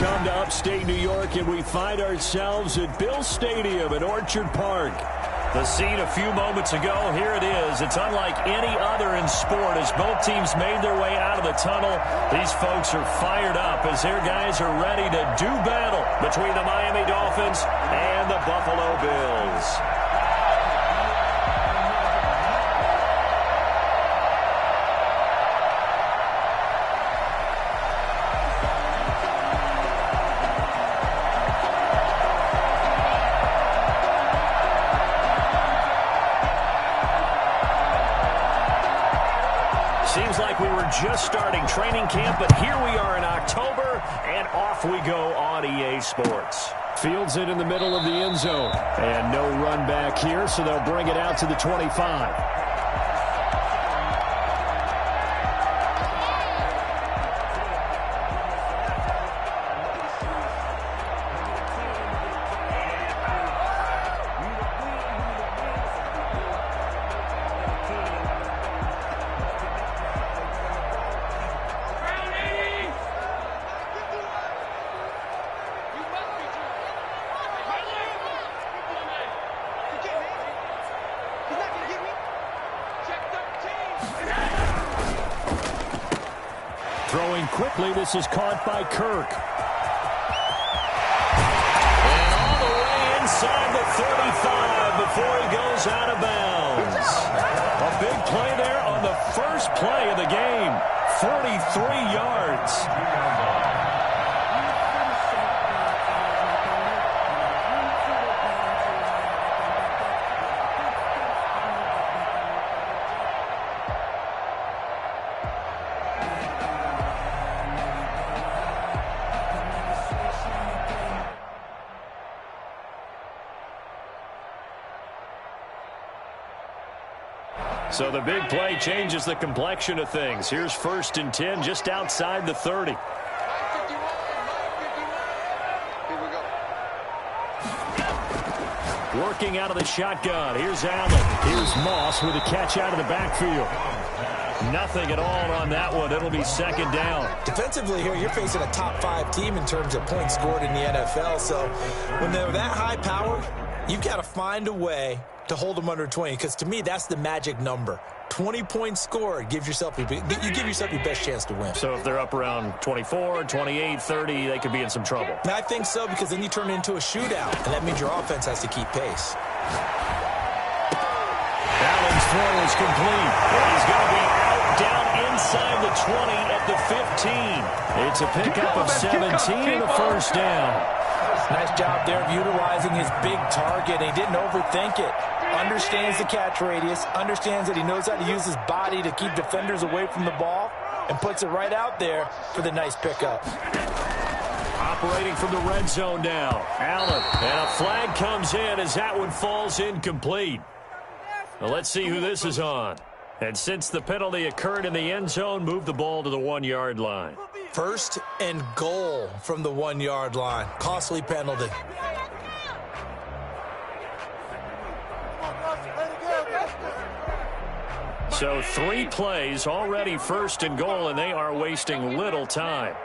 come to upstate New York, and we find ourselves at Bill Stadium at Orchard Park. The scene a few moments ago, here it is. It's unlike any other in sport as both teams made their way out of the tunnel. These folks are fired up as their guys are ready to do battle between the Miami Dolphins and the Buffalo Bills. Seems like we were just starting training camp, but here we are in October, and off we go on EA Sports. Fields it in the middle of the end zone. And no run back here, so they'll bring it out to the 25. Throwing quickly, this is caught by Kirk. And all the way inside the 35 before he goes out of bounds. A big play there on the first play of the game. 43 yards. So the big play changes the complexion of things. Here's 1st and 10 just outside the 30. Working out of the shotgun. Here's Allen. Here's Moss with a catch out of the backfield. Nothing at all on that one. It'll be 2nd down. Defensively here, you're facing a top 5 team in terms of points scored in the NFL. So when they're that high power, you've got to find a way to hold them under 20, because to me, that's the magic number. 20 points scored, you give yourself your best chance to win. So if they're up around 24, 28, 30, they could be in some trouble. And I think so, because then you turn it into a shootout, and that means your offense has to keep pace. Allen's throw is complete. And he's going to be out down inside the 20 at the 15. It's a pickup of 17 and a 1st down. Nice job there of utilizing his big target. He didn't overthink it. Understands the catch radius, understands that he knows how to use his body to keep defenders away from the ball, and puts it right out there for the nice pickup. Operating from the red zone now. Allen, and a flag comes in as that one falls incomplete. Well, let's see who this is on. And since the penalty occurred in the end zone, move the ball to the 1-yard line. 1st and goal from the 1-yard line. Costly penalty. So 3 plays, already 1st and goal, and they are wasting little time.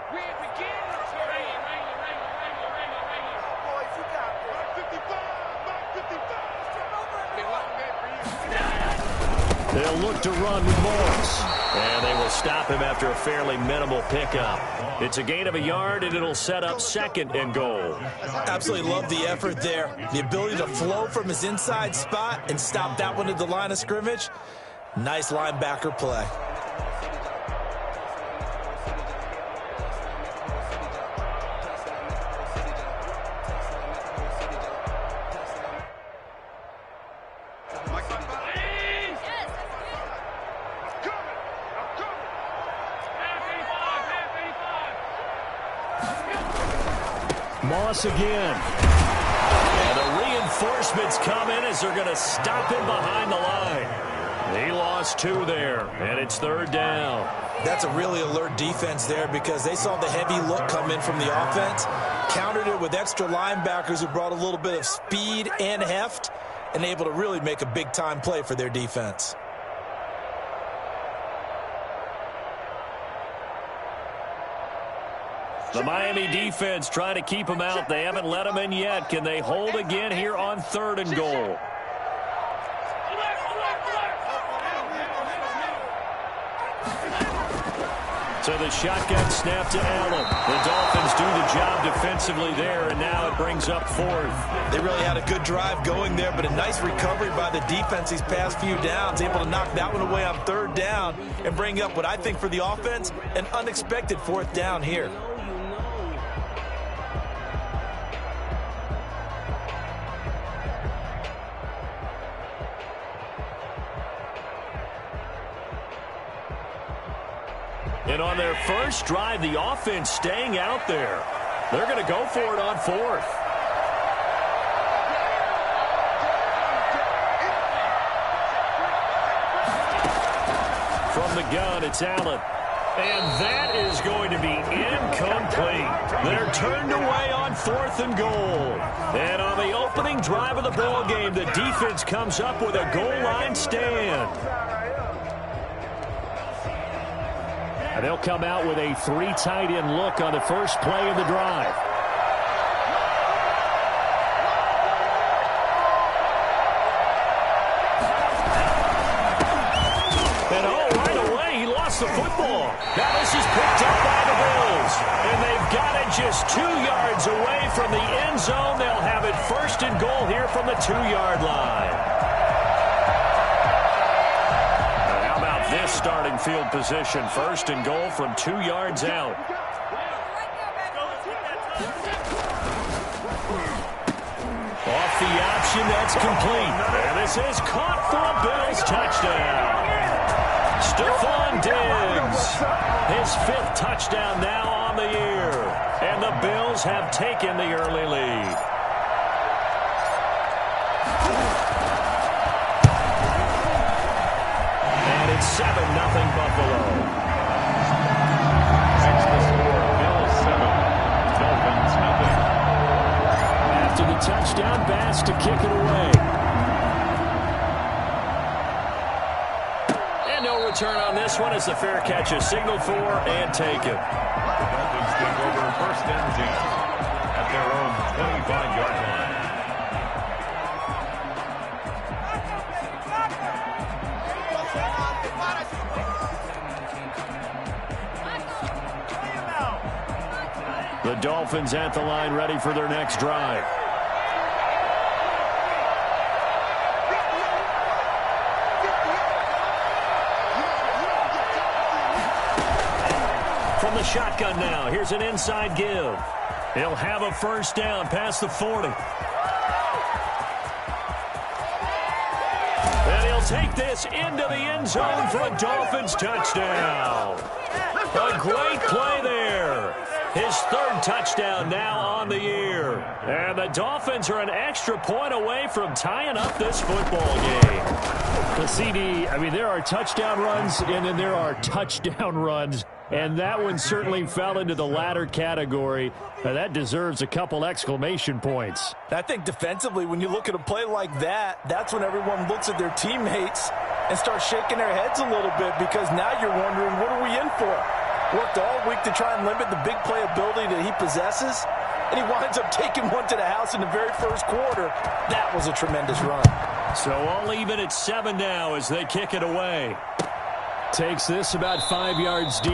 They'll look to run with Morris. And they will stop him after a fairly minimal pickup. It's a gain of a yard, and it'll set up 2nd and goal. Absolutely love the effort there. The ability to flow from his inside spot and stop that one at the line of scrimmage. Nice linebacker play. Moss again. And the reinforcements come in as they're going to stop him behind the line. He lost 2 there, and it's 3rd down. That's a really alert defense there, because they saw the heavy look come in from the offense, countered it with extra linebackers who brought a little bit of speed and heft, and able to really make a big-time play for their defense. The Miami defense trying to keep them out. They haven't let them in yet. Can they hold again here on 3rd and goal? So the shotgun snap to Allen. The Dolphins do the job defensively there, and now it brings up 4th. They really had a good drive going there, but a nice recovery by the defense these past few downs, able to knock that one away on 3rd down and bring up what I think for the offense, an unexpected 4th down here. And on their first drive, the offense staying out there. They're going to go for it on 4th. From the gun, it's Allen. And that is going to be incomplete. They're turned away on 4th and goal. And on the opening drive of the ball game, the defense comes up with a goal line stand. And they'll come out with a 3 tight end look on the first play of the drive. And right away, he lost the football. Now this is picked up by the Bills. And they've got it just 2 yards away from the end zone. They'll have it 1st and goal here from the 2-yard line. This starting field position, 1st and goal from 2 yards out. Off the option, that's complete. And this is caught for a Bills touchdown. Stephon Diggs, his 5th touchdown now on the year. And the Bills have taken the early lead. It's 7-0 Buffalo. That's the score. Bills 7, Dolphins 0. After the touchdown, Bass to kick it away. And no return on this one as the fair catch is signaled for and taken. Dolphins take over 1st and 10 at their own 25-yard line. The Dolphins at the line ready for their next drive. From the shotgun now, here's an inside give. He'll have a 1st down past the 40. And he'll take this into the end zone for a Dolphins touchdown. A great play there. His 3rd touchdown now on the year. And the Dolphins are an extra point away from tying up this football game. The CD, I mean, there are touchdown runs, and then there are touchdown runs. And that one certainly fell into the latter category. Now, that deserves a couple exclamation points. I think defensively, when you look at a play like that, that's when everyone looks at their teammates and starts shaking their heads a little bit, because now you're wondering, what are we in for? Worked all week to try and limit the big play ability that he possesses, and he winds up taking one to the house in the very first quarter. That was a tremendous run. So all even at 7 now as they kick it away. Takes this about 5 yards deep,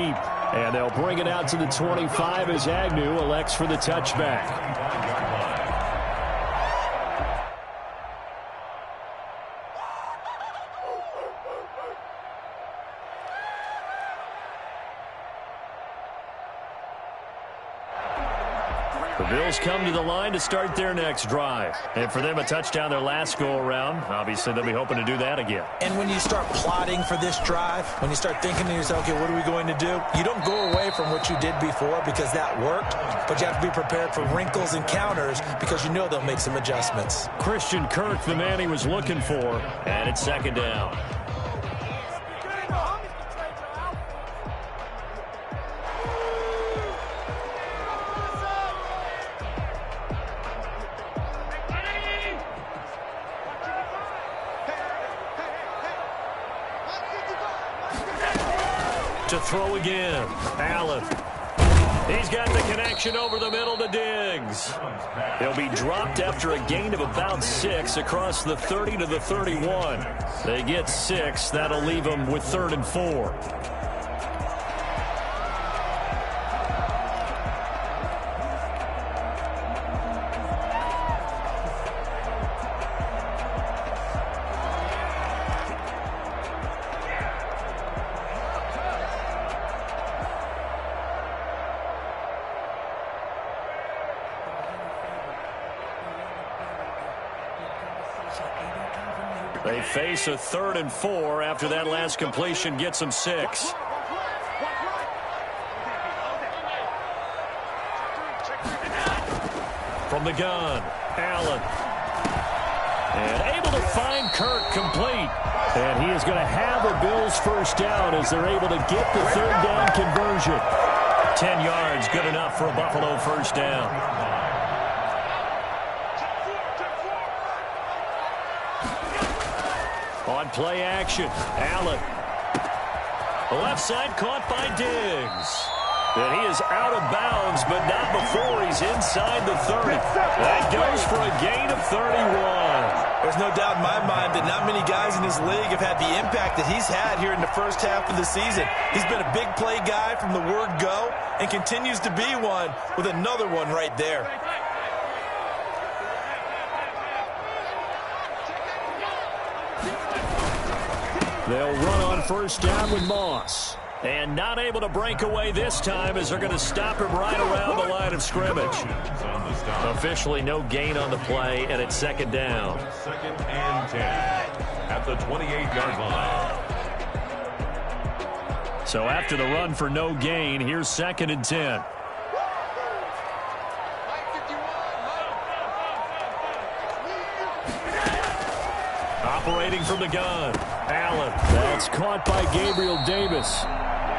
and they'll bring it out to the 25 as Agnew elects for the touchback. The Bills come to the line to start their next drive. And for them, a touchdown their last go-around. Obviously, they'll be hoping to do that again. And when you start plotting for this drive, when you start thinking to yourself, okay, what are we going to do? You don't go away from what you did before because that worked, but you have to be prepared for wrinkles and counters because you know they'll make some adjustments. Christian Kirk, the man he was looking for, and it's 2nd down. To throw again, Allen. He's got the connection over the middle to Diggs. He'll be dropped after a gain of about 6 across the 30 to the 31. They get 6. That'll leave them with 3rd and 4. They face a 3rd and 4 after that last completion gets them 6. From the gun, Allen. And able to find Kirk complete. And he is going to have a Bills first down as they're able to get the 3rd down conversion. 10 yards, good enough for a Buffalo first down. On play action, Allen. The left side caught by Diggs. And he is out of bounds, but not before he's inside the 30. That goes for a gain of 31. There's no doubt in my mind that not many guys in this league have had the impact that he's had here in the first half of the season. He's been a big play guy from the word go and continues to be one with another one right there. They'll run on first down with Moss. And not able to break away this time as they're going to stop him right around the line of scrimmage. Officially no gain on the play, and it's 2nd down. 2nd and 10 at the 28-yard line. So after the run for no gain, here's 2nd and 10. Operating from the gun, Allen. That's caught by Gabriel Davis.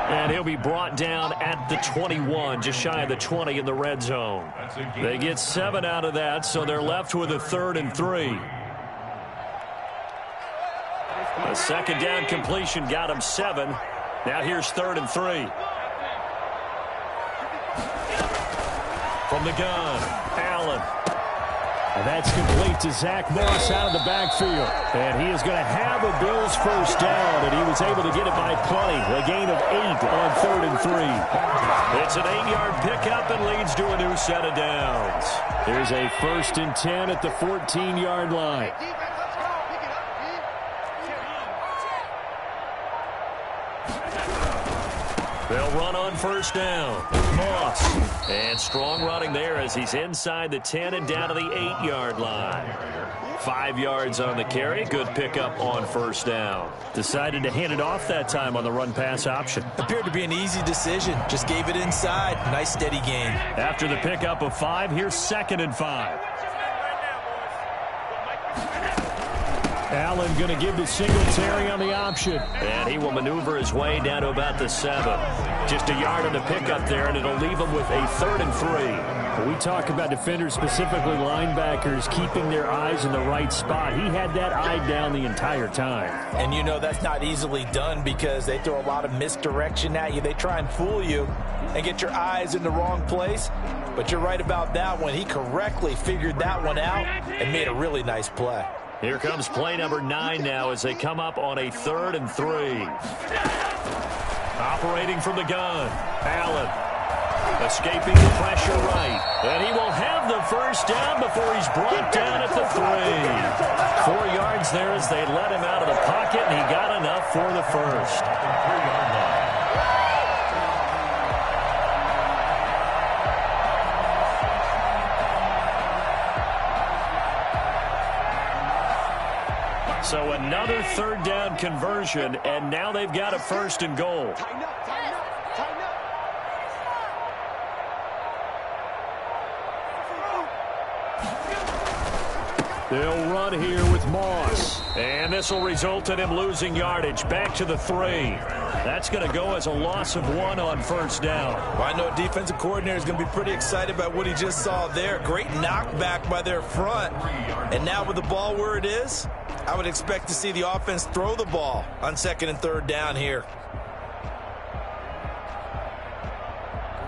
And he'll be brought down at the 21, just shy of the 20 in the red zone. They get 7 out of that, so they're left with a 3rd and 3. A 2nd down completion got him 7. Now here's 3rd and 3. From the gun, Allen. And that's complete to Zach Moss out of the backfield. And he is going to have a Bills first down, and he was able to get it by plenty. A gain of 8 on 3rd and 3. It's an 8-yard pickup and leads to a new set of downs. There's a 1st and 10 at the 14-yard line. They'll run on first down. Moss. And strong running there as he's inside the 10 and down to the 8-yard line. 5 yards on the carry. Good pickup on first down. Decided to hand it off that time on the run-pass option. Appeared to be an easy decision. Just gave it inside. Nice steady gain. After the pickup of 5, here's 2nd and 5. Allen going to give to Singletary on the option. And he will maneuver his way down to about the 7. Just a yard on the pickup there, and it'll leave him with a 3rd and 3. We talk about defenders, specifically linebackers, keeping their eyes in the right spot. He had that eye down the entire time. And you know that's not easily done because they throw a lot of misdirection at you. They try and fool you and get your eyes in the wrong place. But you're right about that one. He correctly figured that one out and made a really nice play. Here comes play number 9 now as they come up on a 3rd and 3. Operating from the gun, Allen. Escaping the pressure right. And he will have the first down before he's brought down at the 3. 4 yards there as they let him out of the pocket, and he got enough for the first. 3-yard line. So another 3rd down conversion, and now they've got a 1st and goal. They'll run here with Moss. And this will result in him losing yardage back to the 3. That's going to go as a loss of 1 on first down. Well, I know defensive coordinator is going to be pretty excited about what he just saw there. Great knockback by their front. And now with the ball where it is, I would expect to see the offense throw the ball on 2nd and 3rd down here.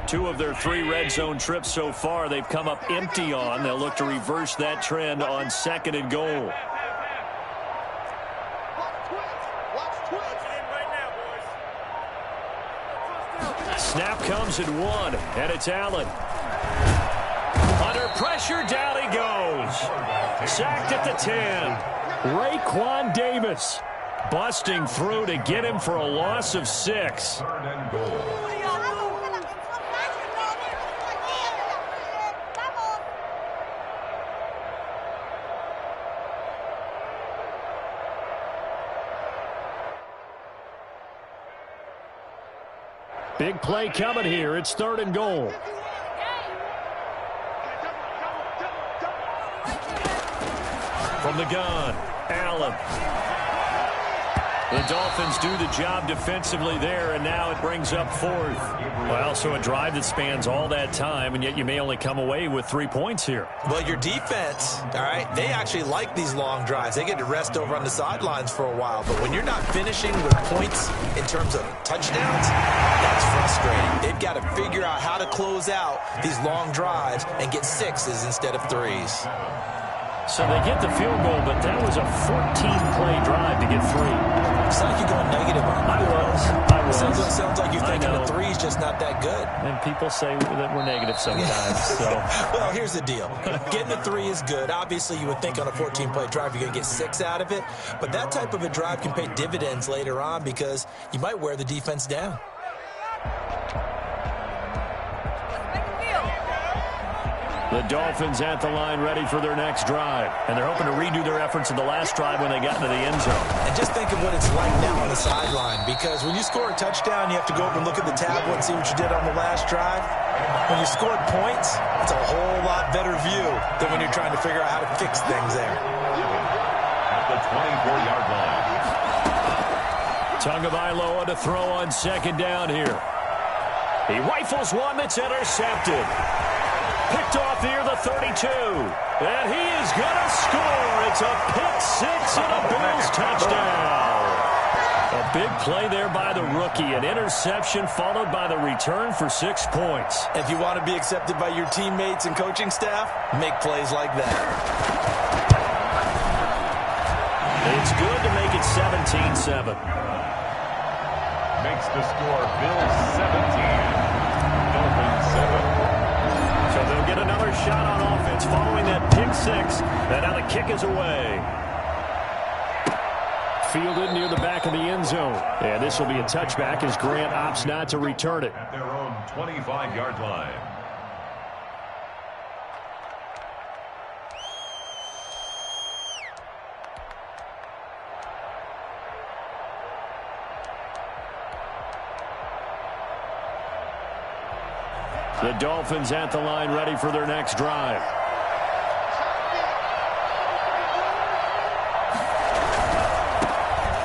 2 of their 3 red zone trips so far, they've come up empty on. They'll look to reverse that trend on 2nd and goal. Snap comes at 1, and it's Allen. Under pressure, down he goes. Sacked at the 10. Raekwon Davis busting through to get him for a loss of 6. 3rd and goal. Big play coming here. It's 3rd and goal. From the gun, Allen. The Dolphins do the job defensively there, and now it brings up 4th. Well, so a drive that spans all that time, and yet you may only come away with 3 points here. Well, your defense, all right, they actually like these long drives. They get to rest over on the sidelines for a while. But when you're not finishing with points in terms of touchdowns, that's frustrating. They've got to figure out how to close out these long drives and get 6s instead of 3s. So they get the field goal, but that was a 14-play drive to get 3. It's like you're going negative on me. I was. Sounds like you're thinking the 3's just not that good. And people say that we're negative sometimes. So. Well, here's the deal. Getting the 3 is good. Obviously, you would think on a 14-play drive you're going to get 6 out of it. But that type of a drive can pay dividends later on because you might wear the defense down. The Dolphins at the line ready for their next drive. And they're hoping to redo their efforts in the last drive when they got into the end zone. And just think of what it's like now on the sideline. Because when you score a touchdown, you have to go over and look at the tablet and see what you did on the last drive. When you scored points, it's a whole lot better view than when you're trying to figure out how to fix things there. At the 24-yard line. Tagovailoa to throw on 2nd down here. He rifles one that's intercepted. Picked off near the 32. And he is going to score. It's a pick-6 and a Bills touchdown. A big play there by the rookie. An interception followed by the return for 6 points. If you want to be accepted by your teammates and coaching staff, make plays like that. It's good to make it 17-7. Makes the score Bills 17. Dolphins 7. So they'll get another shot on offense following that pick-6. And now the kick is away. Fielded near the back of the end zone. And this will be a touchback as Grant opts not to return it. At their own 25-yard line. The Dolphins at the line ready for their next drive.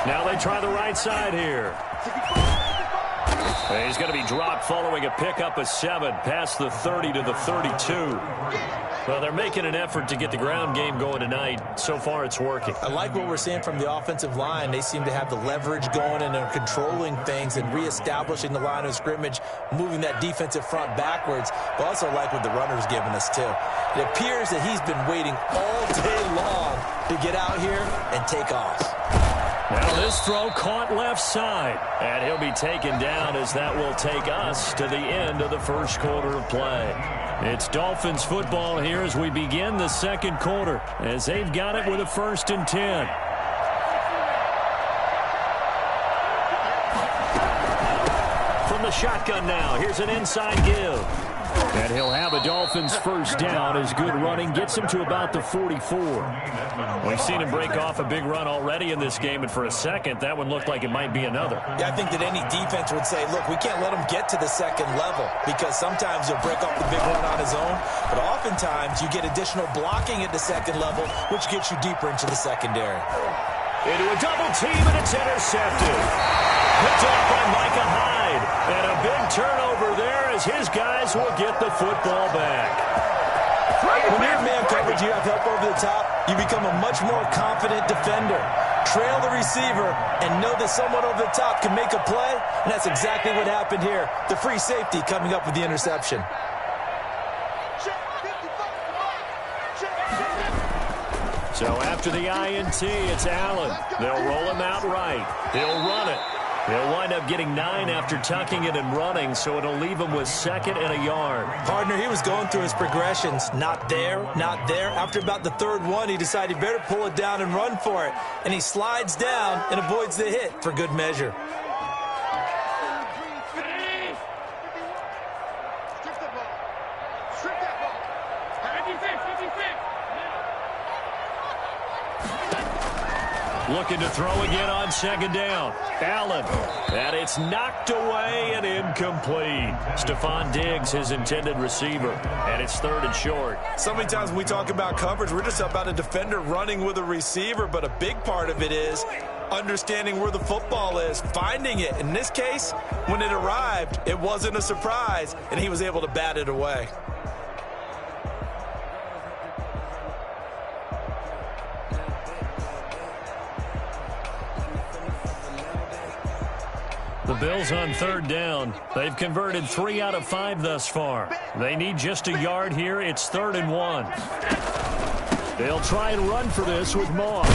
Now they try the right side here. He's going to be dropped following a pickup of 7 past the 30 to the 32. Well, they're making an effort to get the ground game going tonight. So far, it's working. I like what we're seeing from the offensive line. They seem to have the leverage going, and they're controlling things and reestablishing the line of scrimmage, moving that defensive front backwards. But also like what the runner's giving us, too. It appears that he's been waiting all day long to get out here and take off. Now this throw caught left side, and he'll be taken down as that will take us to the end of the first quarter of play. It's Dolphins football here as we begin the second quarter, as they've got it with a 1st and 10. From the shotgun now, here's an inside give. And he'll have a Dolphins first down as good running gets him to about the 44. We've seen him break off a big run already in this game, and for a second, that one looked like it might be another. Yeah, I think that any defense would say, look, we can't let him get to the second level because sometimes he'll break off the big run on his own, but oftentimes you get additional blocking at the second level, which gets you deeper into the secondary. Into a double team, and it's intercepted. Picked off by Micah Hyde. And a big turnover there as his guys will get the football back. When you're in man coverage, you have help over the top, you become a much more confident defender. trail the receiver, and know that someone over the top can make a play, and that's exactly what happened here. The free safety coming up with the interception. So after the INT, it's Allen. They'll roll him out right. He'll run it. He'll wind up getting 9 after tucking it and running, so it'll leave him with 2nd and a yard. Partner, he was going through his progressions. Not there, not there. After about the 3rd one, he decided he better pull it down and run for it. And he slides down and avoids the hit for good measure. Looking to throw again on 2nd down. Allen. And it's knocked away and incomplete. Stephon Diggs, his intended receiver. And it's 3rd and short. So many times when we talk about coverage, we're just about a defender running with a receiver. But a big part of it is understanding where the football is, finding it. In this case, when it arrived, it wasn't a surprise, and he was able to bat it away. The Bills on 3rd down. They've converted 3 out of 5 thus far. They need just a yard here. It's 3rd and 1. They'll try and run for this with Moss.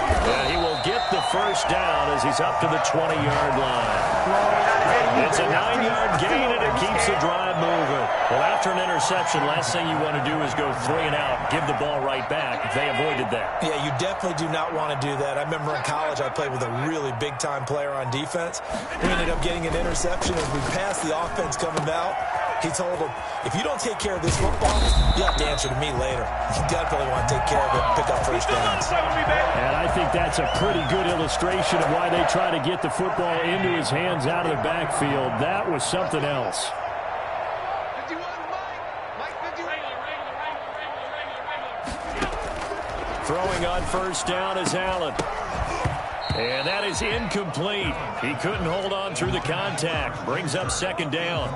And he will get the 1st down as he's up to the 20-yard line. It's a 9-yard gain, and it keeps the drive moving. Well, after an interception, last thing you want to do is go 3 and out, give the ball right back. They avoided that. Yeah, you definitely do not want to do that. I remember in college I played with a really big-time player on defense. We ended up getting an interception as we passed the offense coming out. He told him, if you don't take care of this football, you'll have to answer to me later. You definitely want to take care of it, pick up 1st downs. And I think that's a pretty good illustration of why they try to get the football into his hands out of the backfield. That was something else. Throwing on 1st down is Allen. And that is incomplete. He couldn't hold on through the contact. Brings up 2nd down.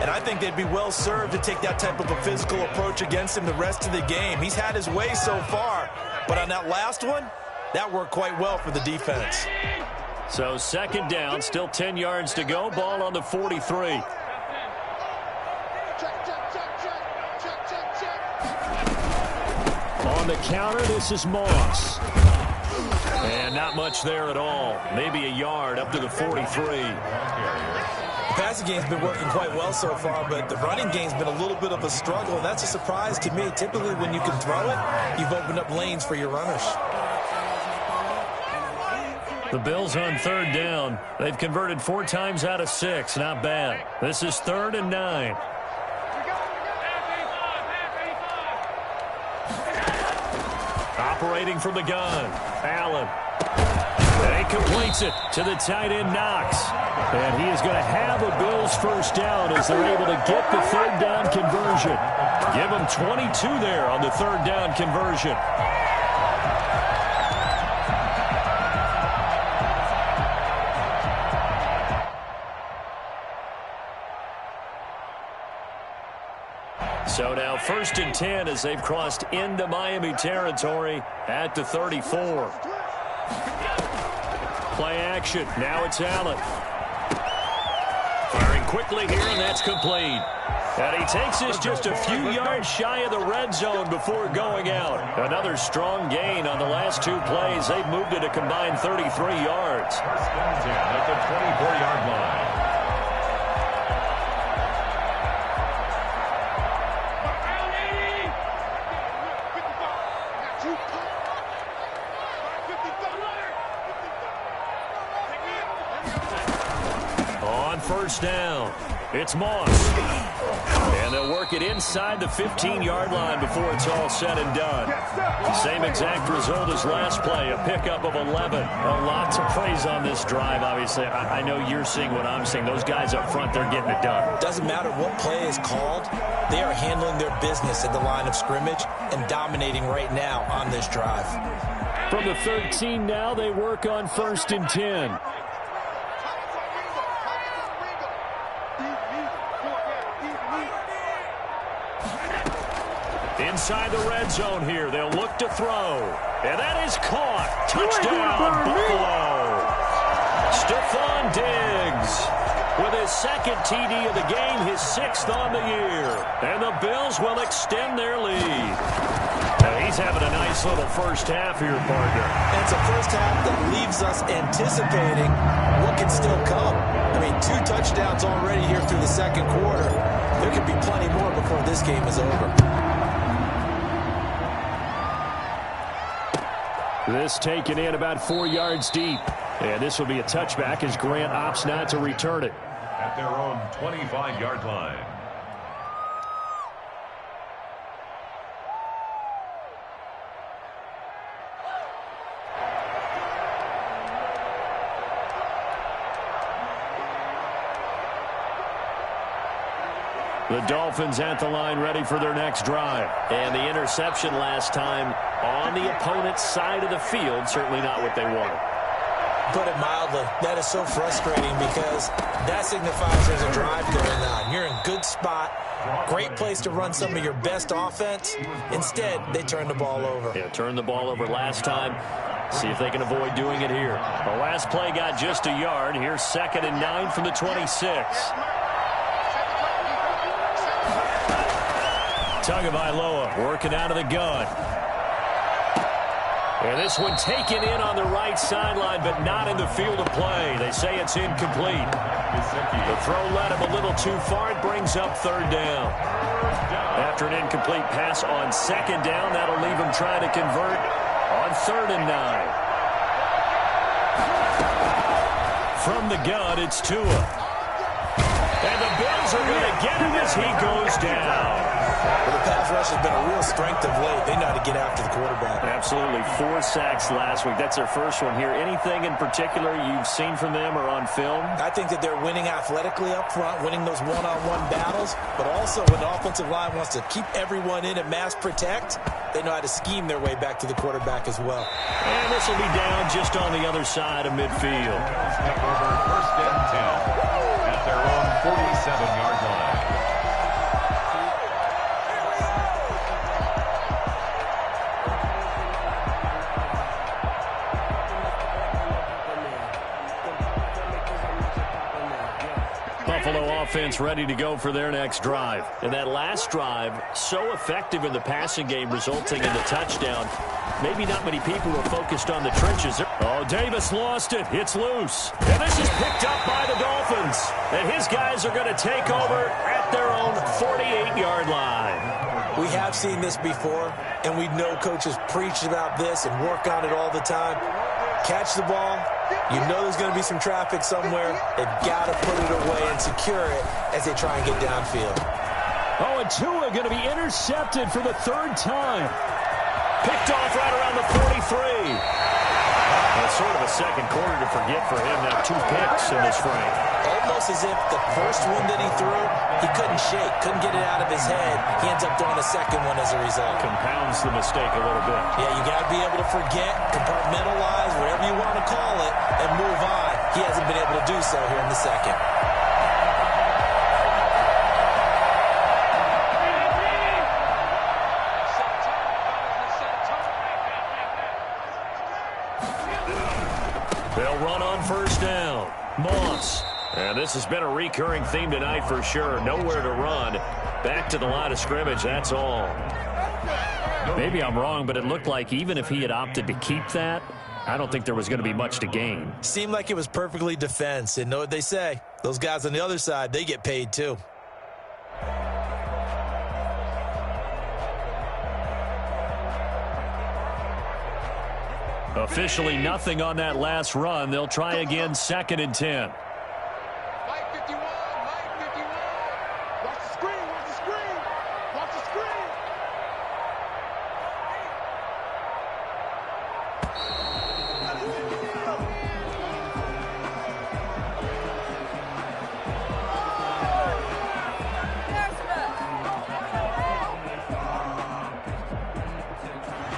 And I think they'd be well served to take that type of a physical approach against him the rest of the game. He's had his way so far, but on that last one, that worked quite well for the defense. So 2nd down, still 10 yards to go. Ball on the 43. On the counter, this is Moss. And not much there at all. Maybe a yard up to the 43. The passing game's been working quite well so far, but the running game's been a little bit of a struggle, and that's a surprise to me. Typically, when you can throw it, you've opened up lanes for your runners. The Bills on 3rd down. They've converted 4 times out of 6. Not bad. This is 3rd and 9. Operating from the gun, Allen. And he completes it to the tight end, Knox. And he is going to have a Bills 1st down as they're able to get the 3rd down conversion. Give him 22 there on the 3rd down conversion. So now 1st and 10 as they've crossed into Miami territory at the 34. Play action. Now it's Allen. Firing quickly here, and that's complete. And he takes this just a few yards shy of the red zone before going out. Another strong gain on the last 2 plays. They've moved it a combined 33 yards. At the 24-yard line. On 1st down, it's Moss. And they'll work it inside the 15-yard line before it's all said and done. Same exact result as last play, a pickup of 11. A lot to praise on this drive, obviously. I know you're seeing what I'm seeing. Those guys up front, they're getting it done. Doesn't matter what play is called. They are handling their business at the line of scrimmage and dominating right now on this drive. From the 13 now, they work on 1st and 10. Inside the red zone here. They'll look to throw. And that is caught. Touchdown, Buffalo. Stephon Diggs with his second TD of the game, his 6th on the year. And the Bills will extend their lead. Now he's having a nice little first half here, partner. And it's a first half that leaves us anticipating what can still come. I mean, 2 touchdowns already here through the second quarter. There could be plenty more before this game is over. This taken in about 4 yards deep. And this will be a touchback as Grant opts not to return it. At their own 25-yard line. The Dolphins at the line ready for their next drive. And the interception last time on the opponent's side of the field, certainly not what they wanted. Put it mildly, that is so frustrating because that signifies there's a drive going on. You're in a good spot, great place to run some of your best offense. Instead, they turn the ball over. Yeah, turned the ball over last time. See if they can avoid doing it here. The last play got just a yard. Here's 2nd and 9 from the 26. Tagovailoa working out of the gun. And this one taken in on the right sideline, but not in the field of play. They say it's incomplete. The throw led him a little too far. It brings up 3rd down. After an incomplete pass on 2nd down, that'll leave him trying to convert on 3rd and 9. From the gun, it's Tua. And the Bills are going to get him as he goes down. Well, the pass rush has been a real strength of late. They know how to get after the quarterback. Absolutely. 4 sacks last week. That's their first one here. Anything in particular you've seen from them or on film? I think that they're winning athletically up front, winning those one-on-one battles, but also when the offensive line wants to keep everyone in and mass protect, they know how to scheme their way back to the quarterback as well. And this will be down just on the other side of midfield. Step over 1st and 10 at their own 47-yard line. Buffalo offense ready to go for their next drive. And that last drive, so effective in the passing game, resulting in the touchdown. Maybe not many people were focused on the trenches. Oh, Davis lost it. It's loose. And this is picked up by the Dolphins. And his guys are going to take over at their own 48-yard line. We have seen this before, and we know coaches preach about this and work on it all the time. Catch the ball. You know there's going to be some traffic somewhere. They've got to put it away and secure it as they try and get downfield. Oh, and Tua going to be intercepted for the 3rd time. Picked off right around the 43. Well, sort of a second quarter to forget for him. Now 2 picks in this frame. Almost as if the first one that he threw, he couldn't shake, couldn't get it out of his head. He ends up throwing a second one as a result. Compounds the mistake a little bit. Yeah, you got to be able to forget, compartmentalize, whatever you want to call it, and move on. He hasn't been able to do so here in the second. They'll run on 1st down. Moss. And this has been a recurring theme tonight for sure. Nowhere to run. Back to the line of scrimmage, that's all. Maybe I'm wrong, but it looked like even if he had opted to keep that, I don't think there was going to be much to gain. Seemed like it was perfectly defense. And know what they say? Those guys on the other side, they get paid too. Officially nothing on that last run. They'll try again 2nd and 10. Mike 51, Mike 51. Watch the screen, watch the screen. Watch the screen.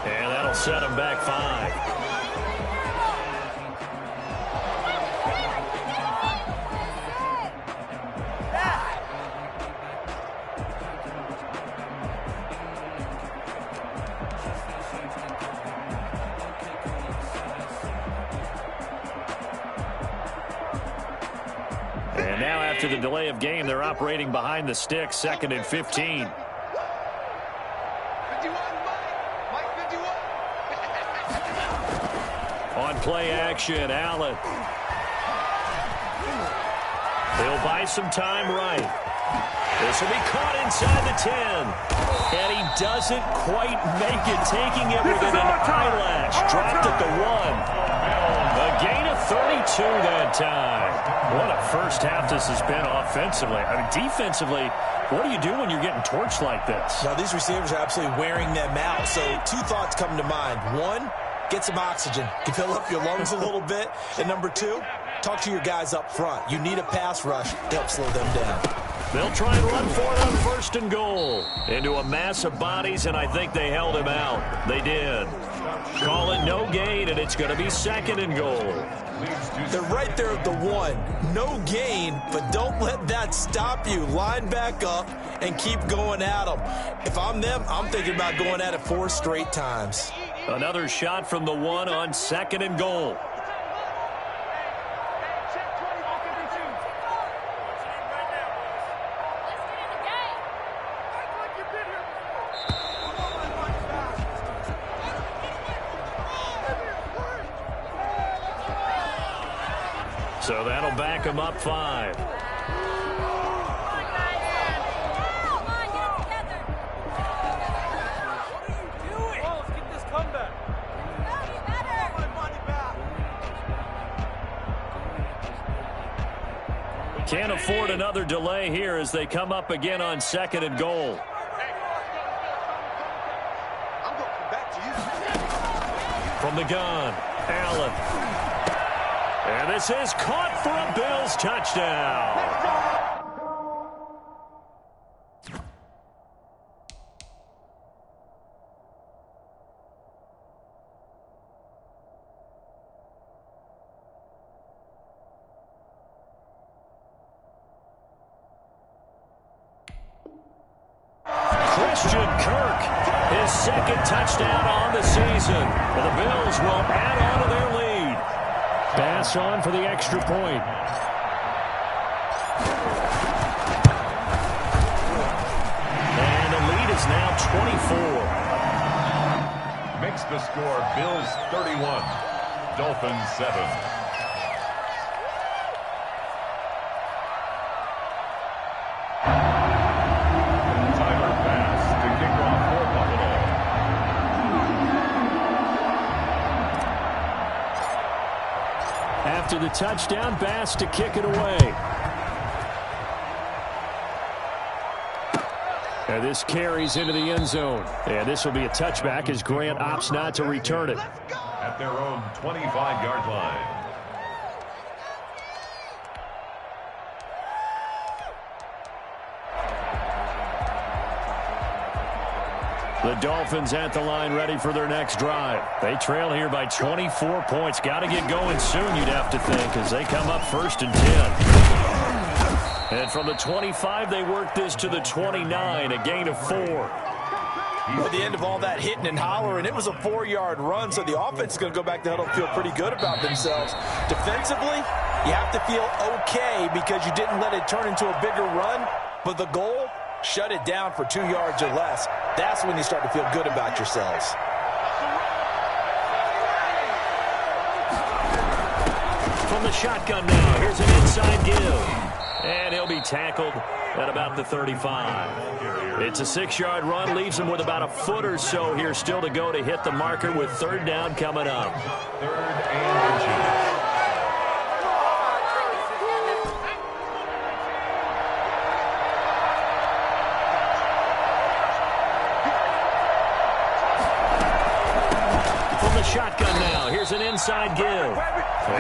And that'll set them back 5. after the delay of game. They're operating behind the sticks, 2nd and 15. 51, Mike 51. On play action, Allen. He'll buy some time right. This will be caught inside the 10. And he doesn't quite make it, taking it within an eyelash. Dropped at the 1. A gain of 32 that time. What a first half this has been offensively. I mean, defensively, what do you do when you're getting torched like this? Now, these receivers are absolutely wearing them out. So 2 thoughts come to mind. 1, get some oxygen. Fill up your lungs a little bit. And number 2, talk to your guys up front. You need a pass rush to help slow them down. They'll try and run for it on 1st and goal. Into a mass of bodies, and I think they held him out. They did. Call it no gain, and it's going to be 2nd and goal. They're right there at the 1. No gain, but don't let that stop you. Line back up and keep going at them. If I'm them, I'm thinking about going at it 4 straight times. Another shot from the 1 on 2nd and goal. So that'll back him up 5. Can't afford another delay here as they come up again on 2nd and goal. From the gun, Allen. And this is caught for a Bills touchdown. Christian Kirk, his 2nd touchdown on the season. And the Bills will add on to their lead. Pass on for the extra point. And the lead is now 24. Makes the score Bills 31, Dolphins 7. Tyler Bass to kick off for Buffalo. After the touchdown, Bass to kick it away. And this carries into the end zone. And this will be a touchback as Grant opts not to return it. At their own 25-yard line. The Dolphins at the line ready for their next drive. They trail here by 24 points. Got to get going soon, you'd have to think, as they come up 1st and 10. And from the 25, they work this to the 29, a gain of 4. At the end of all that hitting and hollering, it was a 4-yard run, so the offense is going to go back to huddle and feel pretty good about themselves. Defensively, you have to feel okay because you didn't let it turn into a bigger run, but the goal, shut it down for 2 yards or less. That's when you start to feel good about yourselves. From the shotgun now, here's an inside give. And he'll be tackled at about the 35. It's a 6-yard run, leaves him with about a foot or so here still to go to hit the marker with 3rd down coming up. 3rd and inches. Shotgun now. Here's an inside give.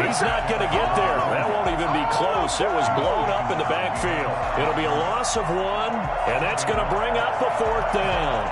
He's not going to get there. That won't even be close. It was blown up in the backfield. It'll be a loss of 1, and that's going to bring up the 4th down.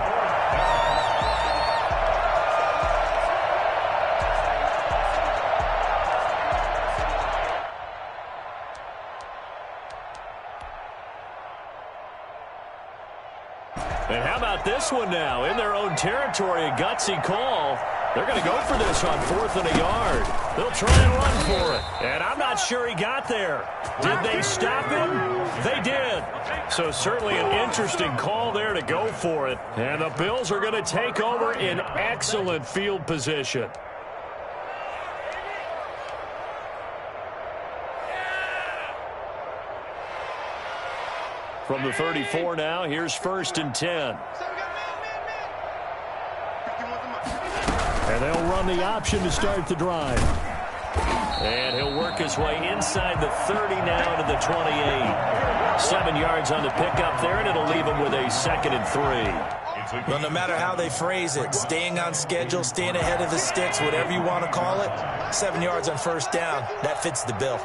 And how about this one now? In their own territory, a gutsy call. They're going to go for this on 4th and a yard. They'll try and run for it. And I'm not sure he got there. Did they stop him? They did. So certainly an interesting call there to go for it. And the Bills are going to take over in excellent field position. From the 34 now, here's 1st and 10. And they'll run the option to start the drive. And he'll work his way inside the 30 now to the 28. 7 yards on the pickup there, and it'll leave him with a 2nd and 3. Well, no matter how they phrase it, staying on schedule, staying ahead of the sticks, whatever you want to call it, 7 yards on 1st down, that fits the bill.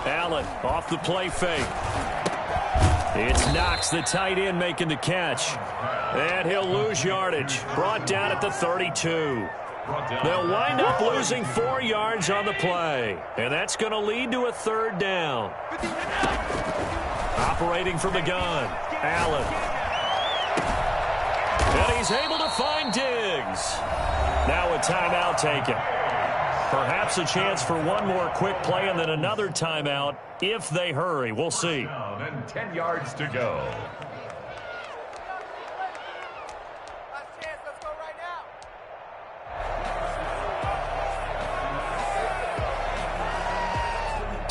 Allen off the play fake. It's Knox, the tight end, making the catch. And he'll lose yardage. Brought down at the 32. They'll wind up losing 4 yards on the play. And that's going to lead to a 3rd down. Operating from the gun, Allen. And he's able to find Diggs. Now a timeout taken. Perhaps a chance for one more quick play and then another timeout if they hurry. We'll see. And 10 yards to go.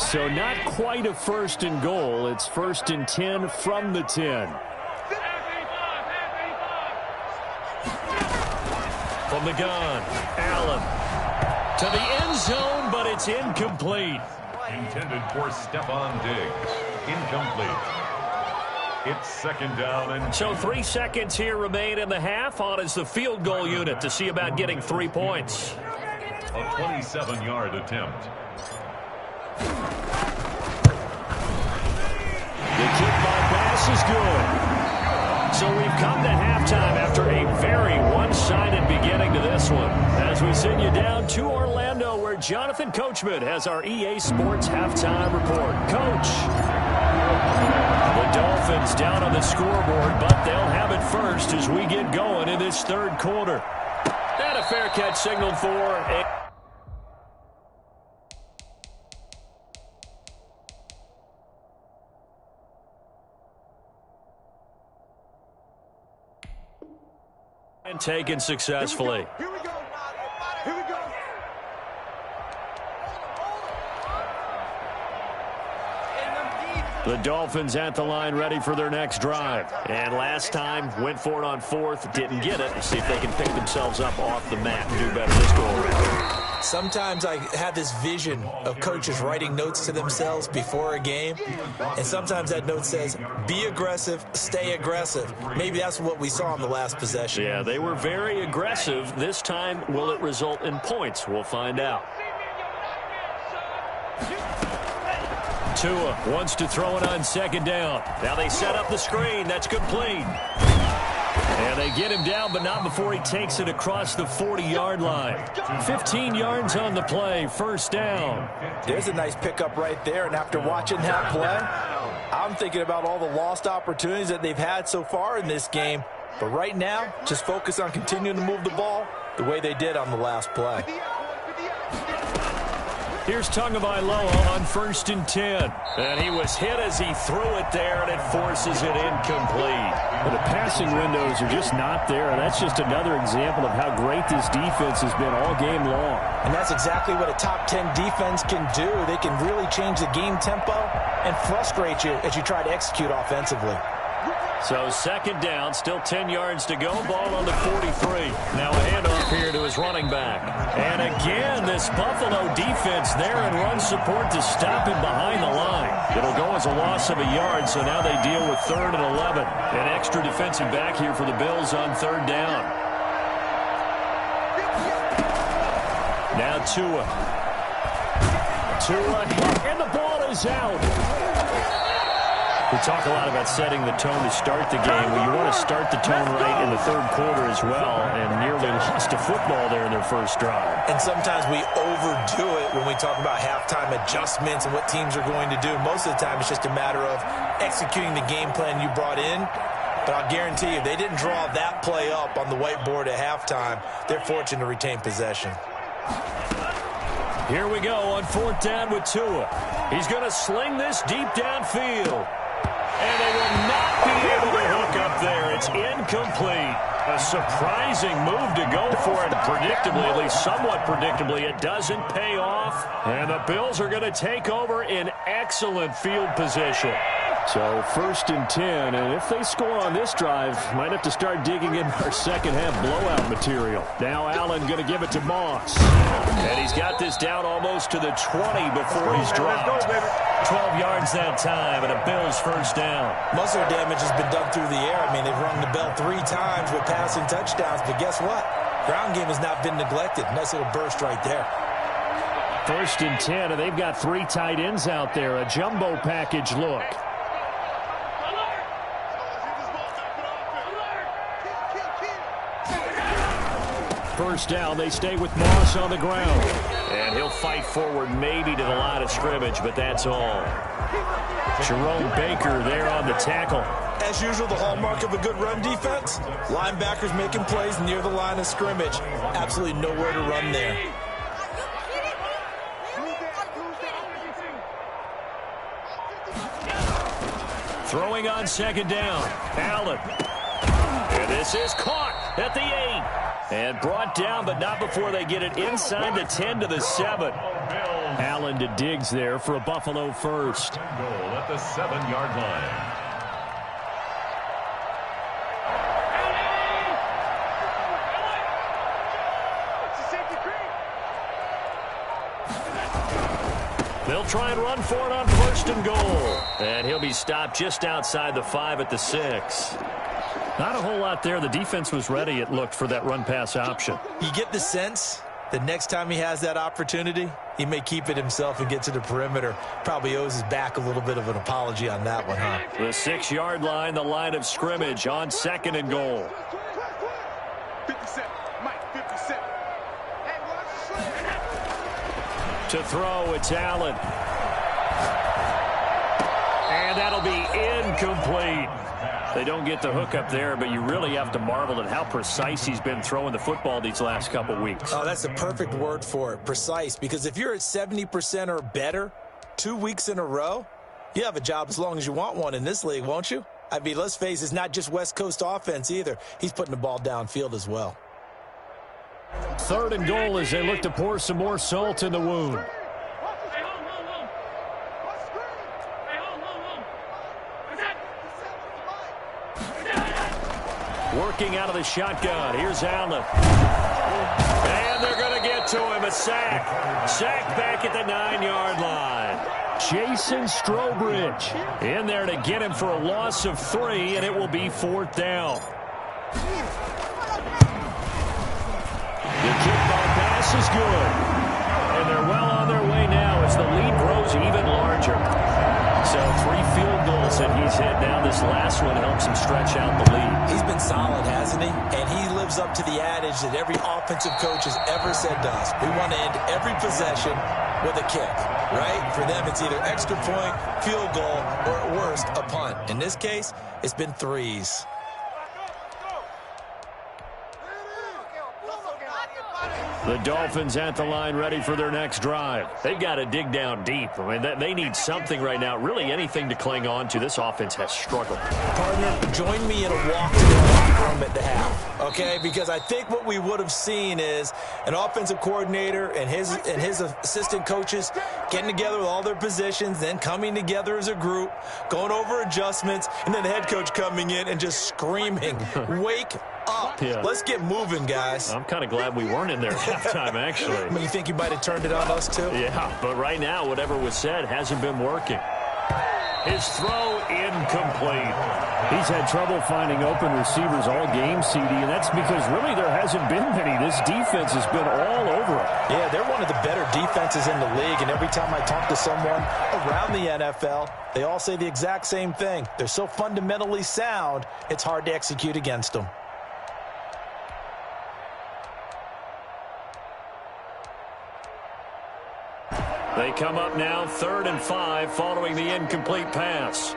So not quite a 1st and goal. It's 1st and 10 from the 10. From the gun, Allen. To the end zone, but it's incomplete. Intended for Stephon Diggs. Incomplete. It's 2nd down and... So 3 seconds here remain in the half. On is the field goal unit to see about getting 3 points. A 27-yard attempt. The kick-by pass is good. So we've come to halftime after a very one-sided beginning to this one. As we send you down to Orlando, where Jonathan Coachman has our EA Sports halftime report. Coach, the Dolphins down on the scoreboard, but they'll have it first as we get going in this 3rd quarter. And a fair catch signaled for a... and taken successfully. Here we go. Here we go. The Dolphins at the line ready for their next drive. And last time, went for it on 4th, didn't get it. Let's see if they can pick themselves up off the mat and do better this go-around. Sometimes I have this vision of coaches writing notes to themselves before a game, and sometimes that note says, be aggressive, stay aggressive. Maybe that's what we saw in the last possession. Yeah, they were very aggressive. This time, will it result in points? We'll find out. Tua wants to throw it on 2nd down. Now they set up the screen. That's complete. And they get him down, but not before he takes it across the 40-yard line. 15 yards on the play, 1st down. There's a nice pickup right there, and after watching that play, I'm thinking about all the lost opportunities that they've had so far in this game. But right now, just focus on continuing to move the ball the way they did on the last play. Here's Tagovailoa on 1st and 10. And he was hit as he threw it there, and it forces it incomplete. But the passing windows are just not there. And that's just another example of how great this defense has been all game long. And that's exactly what a top 10 defense can do. They can really change the game tempo and frustrate you as you try to execute offensively. So 2nd down, still 10 yards to go. Ball on the 43. Now a handoff here to his running back. And again, this Buffalo defense there in run support to stop him behind the line. It'll go as a loss of a yard, so now they deal with 3rd and 11. An extra defensive back here for the Bills on 3rd down. Now Tua, and the ball is out. We talk a lot about setting the tone to start the game. Well, you want to start the tone right in the third quarter as well, and nearly lost a football there in their first drive. And sometimes we overdo it when we talk about halftime adjustments and what teams are going to do. Most of the time, it's just a matter of executing the game plan you brought in. But I'll guarantee you, they didn't draw that play up on the whiteboard at halftime. They're fortunate to retain possession. Here we go on 4th down with Tua. He's going to sling this deep downfield. And they will not be able to hook up there. It's incomplete. A surprising move to go for it. Predictably, at least somewhat predictably, it doesn't pay off. And the Bills are going to take over in excellent field position. So 1st and 10, and if they score on this drive, might have to start digging in our second half blowout material. Now Allen going to give it to Moss. And he's got this down almost to the 20 before he's dropped. 12 yards that time, and a Bills first down. Muscle damage has been done through the air. I mean, they've rung the bell 3 times with passing touchdowns, but guess what? Ground game has not been neglected. Nice little burst right there. 1st and 10, and they've got 3 tight ends out there. A jumbo package look. First down, they stay with Moss on the ground. And he'll fight forward maybe to the line of scrimmage, but that's all. Jerome Baker there on the tackle. As usual, the hallmark of a good run defense, linebackers making plays near the line of scrimmage. Absolutely nowhere to run there. Throwing on 2nd down. Allen. And this is caught at the 8. And brought down, but not before they get it inside the 10 to the 7. Allen to Diggs there for a Buffalo first. Goal at the 7-yard line. They'll try and run for it on 1st and goal. And he'll be stopped just outside the 5 at the 6. Not a whole lot there. The defense was ready, it looked, for that run-pass option. You get the sense that next time he has that opportunity, he may keep it himself and get to the perimeter. Probably owes his back a little bit of an apology on that one, huh? The 6-yard line, the line of scrimmage on 2nd and goal. 57, Mike, 57. Hey, To throw, it's Allen. And that'll be incomplete. They don't get the hook up there, but you really have to marvel at how precise he's been throwing the football these last couple weeks. Oh, that's the perfect word for it, precise, because if you're at 70% or better 2 weeks in a row, you have a job as long as you want one in this league, won't you? I mean, let's face it, it's not just West Coast offense either. He's putting the ball downfield as well. 3rd and goal as they look to pour some more salt in the wound. Working out of the shotgun. Here's Allen. And they're going to get to him. A sack. Sack back at the 9-yard line. Jason Strobridge In there to get him for a loss of 3, and it will be 4th down. The kickball pass is good. And they're well on their way now as the lead grows even larger. So 3 field goals that he's hit now. This last one helps him stretch out the lead. He's been solid, hasn't he? And he lives up to the adage that every offensive coach has ever said to us. We want to end every possession with a kick, right? For them, it's either extra point, field goal, or at worst, a punt. In this case, it's been 3s. The Dolphins at the line ready for their next drive. They've got to dig down deep. I mean, they need something right now, really anything to cling on to. This offense has struggled. Partner, join me in a walk to the locker room at the half, okay? Because I think what we would have seen is an offensive coordinator and his assistant coaches getting together with all their positions, then coming together as a group, going over adjustments, and then the head coach coming in and just screaming, wake up. Yeah. Let's get moving, guys. I'm kind of glad we weren't in there at halftime, actually. I mean, you think you might have turned it on us, too? Yeah, but right now, whatever was said hasn't been working. His throw incomplete. He's had trouble finding open receivers all game, CD, and that's because really there hasn't been many. This defense has been all over it. Yeah, they're one of the better defenses in the league, and every time I talk to someone around the NFL, they all say the exact same thing. They're so fundamentally sound, it's hard to execute against them. They come up now 3rd and 5 following the incomplete pass.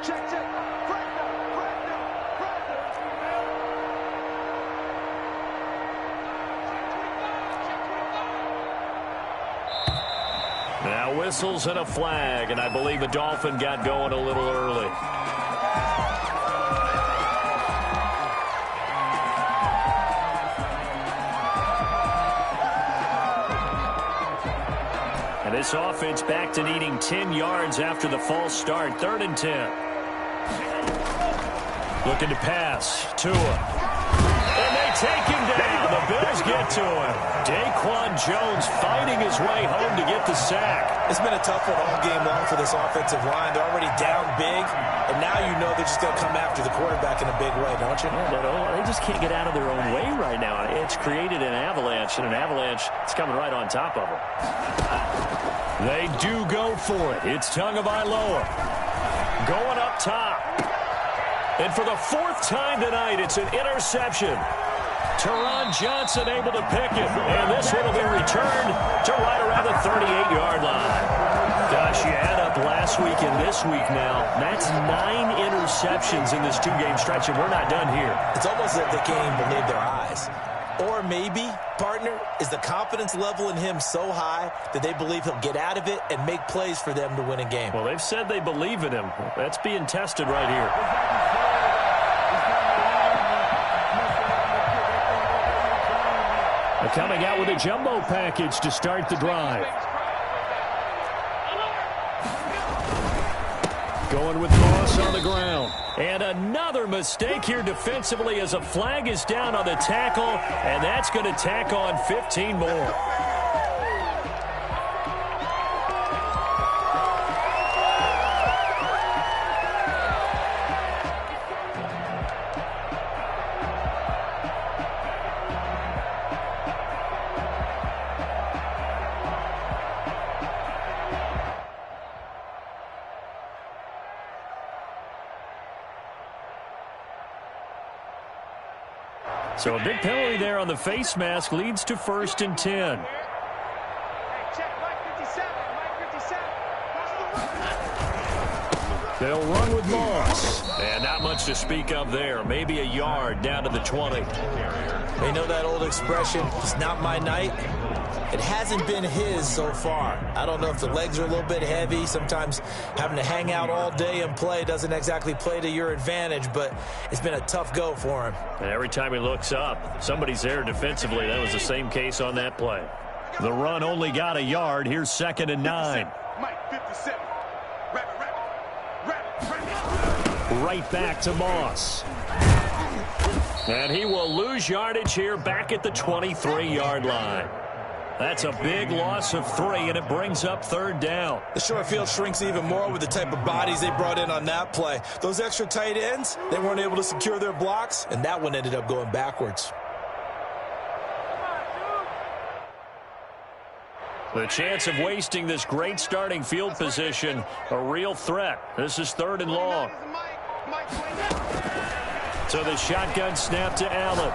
Now whistles and a flag, and I believe the Dolphin got going a little early. And this offense back to needing 10 yards after the false start. 3rd and 10. Looking to pass. Tua. And they take him down. The Bills get to him. Daquan Jones fighting his way home to get the sack. It's been a tough one all game long for this offensive line. They're already down big, and now you know they're just going to come after the quarterback in a big way, don't you? Yeah, but they just can't get out of their own way right now. It's created an avalanche, and an avalanche is coming right on top of them. They do go for it. It's Tagovailoa going up top. And for the 4th time tonight, it's an interception. Teron Johnson able to pick it, and this one will be returned to right around the 38-yard line. Gosh, you add up last week and this week now. That's 9 interceptions in this 2-game stretch, and we're not done here. It's almost as if they can't even believe their eyes. Or maybe, partner, is the confidence level in him so high that they believe he'll get out of it and make plays for them to win a game. Well, they've said they believe in him. That's being tested right here. Coming out with a jumbo package to start the drive. Going with Moss on the ground. And another mistake here defensively as a flag is down on the tackle, and that's going to tack on 15 more. So a big penalty there on the face mask leads to 1st and 10. They'll run with Moss. And not much to speak of there. Maybe a yard down to the 20. They know that old expression, it's not my night. It hasn't been his so far. I don't know if the legs are a little bit heavy. Sometimes having to hang out all day and play doesn't exactly play to your advantage, but it's been a tough go for him. And every time he looks up, somebody's there defensively. That was the same case on that play. The run only got a yard. Here's 2nd and 9. Mike, 57. Right back to Moss. And he will lose yardage here back at the 23-yard line. That's a big loss of 3, and it brings up 3rd down. The short field shrinks even more with the type of bodies they brought in on that play. Those extra tight ends, they weren't able to secure their blocks, and that one ended up going backwards. The chance of wasting this great starting field position, a real threat. This is 3rd and long. So the shotgun snap to Allen.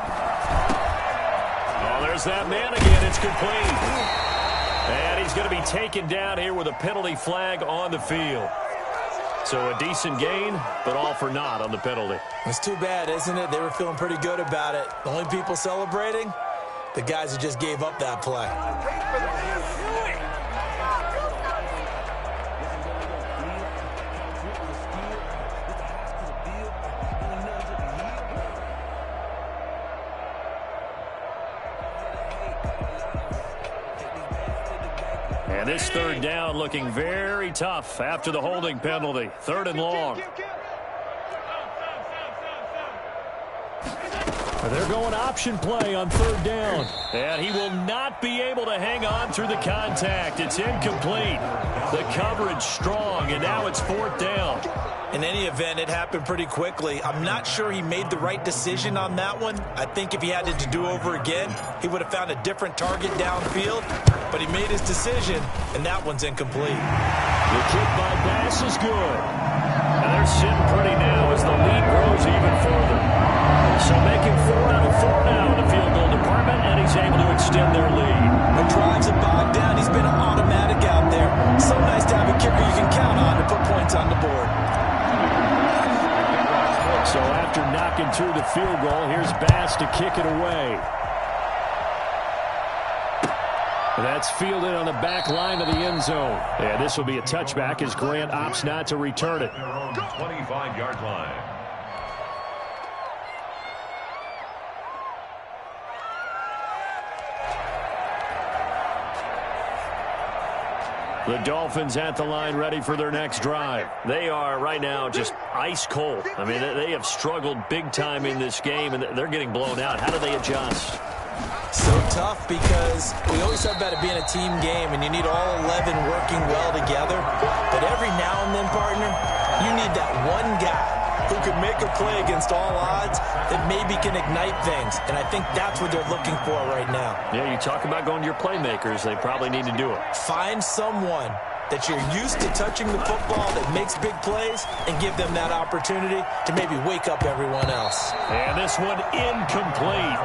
Oh, there's that man again. It's complete. And he's going to be taken down here with a penalty flag on the field. So a decent gain, but all for naught on the penalty. It's too bad, isn't it? They were feeling pretty good about it. The only people celebrating, the guys who just gave up that play. And this 3rd down looking very tough after the holding penalty. 3rd and long. They're going option play on third down. And he will not be able to hang on through the contact. It's incomplete. The coverage strong, and now it's fourth down. In any event, it happened pretty quickly. I'm not sure he made the right decision on that one. I think if he had it to do over again, he would have found a different target downfield. But he made his decision, and that one's incomplete. The kick by Bass is good. And they're sitting pretty now as the lead grows even further. So making 4 out of 4 now in the field goal department, and he's able to extend their lead. When drives are bogged down, he's been an automatic out there. So nice to have a kicker you can count on to put points on the board. So after knocking through the field goal, here's Bass to kick it away. That's fielded on the back line of the end zone. And this will be a touchback as Grant opts not to return it. 25-yard line. The Dolphins at the line ready for their next drive. They are right now just ice cold. I mean, they have struggled big time in this game, and they're getting blown out. How do they adjust? So tough because we always talk about it being a team game, and you need all 11 working well together. But every now and then, partner, you need that one guy who can make a play against all odds that maybe can ignite things. And I think that's what they're looking for right now. Yeah, you talk about going to your playmakers. They probably need to do it. Find someone that you're used to touching the football that makes big plays and give them that opportunity to maybe wake up everyone else. And this one incomplete.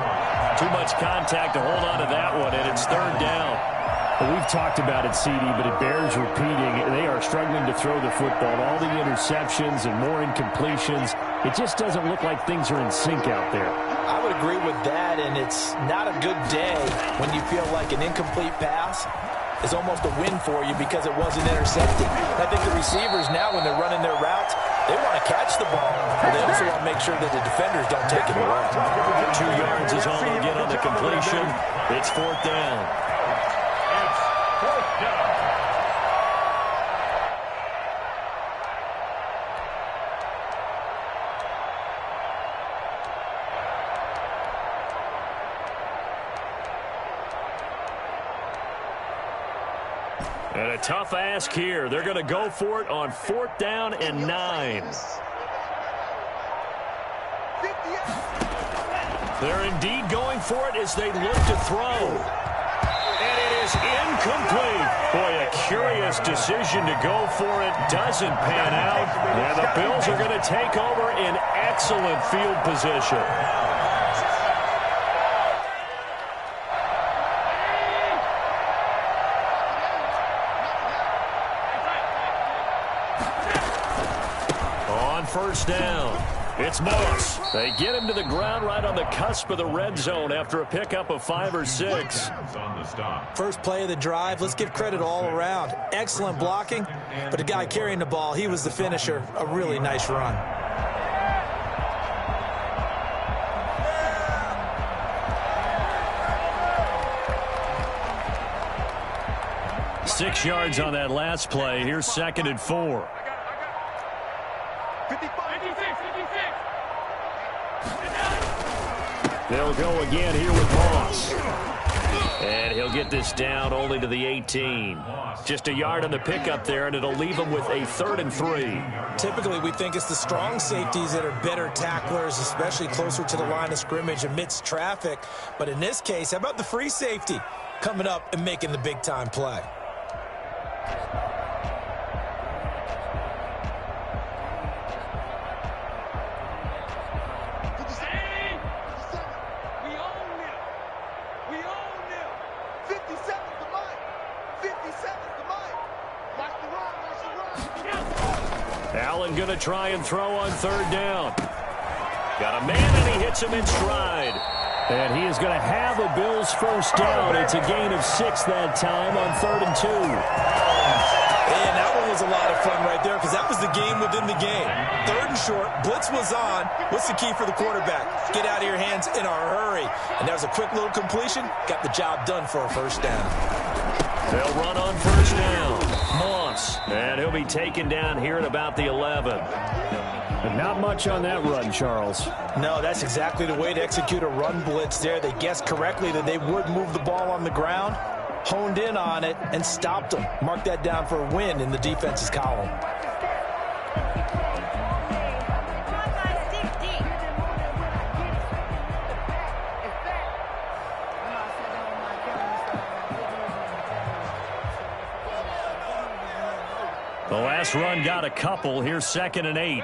Too much contact to hold on to that one, and it's third down. Well, we've talked about it, CD, but it bears repeating. They are struggling to throw the football. All the interceptions and more incompletions. It just doesn't look like things are in sync out there. I would agree with that, and it's not a good day when you feel like an incomplete pass is almost a win for you because it wasn't intercepted. I think the receivers now, when they're running their routes, they want to catch the ball, but they also want to make sure that the defenders don't take it away. 2 yards is all they'll get on the completion. It's fourth down. And a tough ask here. They're going to go for it on fourth down and 9. They're indeed going for it as they look to throw. And it is incomplete. Boy, a curious decision to go for it. Doesn't pan out. And the Bills are going to take over in excellent field position. First down. It's Moss. They get him to the ground right on the cusp of the red zone after a pickup of 5 or 6. First play of the drive. Let's give credit all around. Excellent blocking, but the guy carrying the ball, he was the finisher. A really nice run. Six yards on that last play. Here's second and 4. They'll go again here with Moss. And he'll get this down only to the 18. Just a yard on the pickup there, and it'll leave him with a 3rd and 3. Typically, we think it's the strong safeties that are better tacklers, especially closer to the line of scrimmage amidst traffic. But in this case, how about the free safety coming up and making the big-time play? Allen going to try and throw on third down. Got a man, and he hits him in stride. And he is going to have a Bills first down. It's a gain of 6 that time on 3rd and 2. And that one was a lot of fun right there because that was the game within the game. 3rd and short, blitz was on. What's the key for the quarterback? Get out of your hands in a hurry. And that was a quick little completion. Got the job done for a first down. They'll run on first down. Moss. And he'll be taken down here at about the 11. But not much on that run, Charles. No, that's exactly the way to execute a run blitz there. They guessed correctly that they would move the ball on the ground, honed in on it, and stopped them. Mark that down for a win in the defense's column. The last run got a couple. Here's 2nd and 8.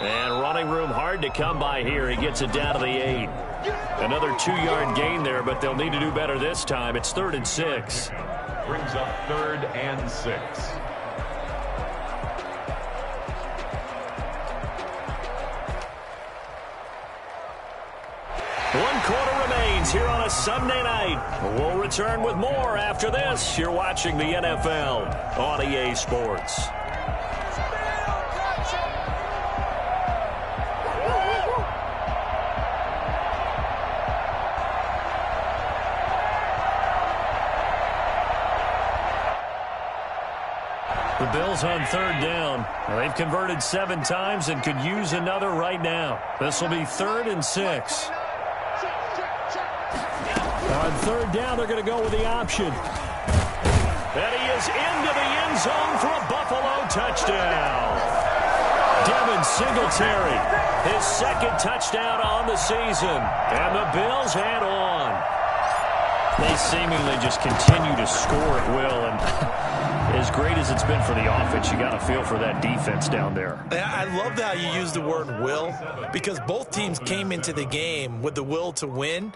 And running room hard to come by here. He gets it down to the 8. Another 2-yard gain there, but they'll need to do better this time. It's 3rd and 6. Brings up 3rd and 6. 1 quarter remains here on a Sunday night. We'll return with more after this. You're watching the NFL on EA Sports. The Bills on 3rd down. They've converted 7 times and could use another right now. This will be 3rd and 6. On 3rd down, they're going to go with the option. And he is into the end zone for a Buffalo touchdown. Devin Singletary, his 2nd touchdown on the season. And the Bills head on. They seemingly just continue to score at will. And as great as it's been for the offense, you got to feel for that defense down there. I love how you use the word will, because both teams came into the game with the will to win.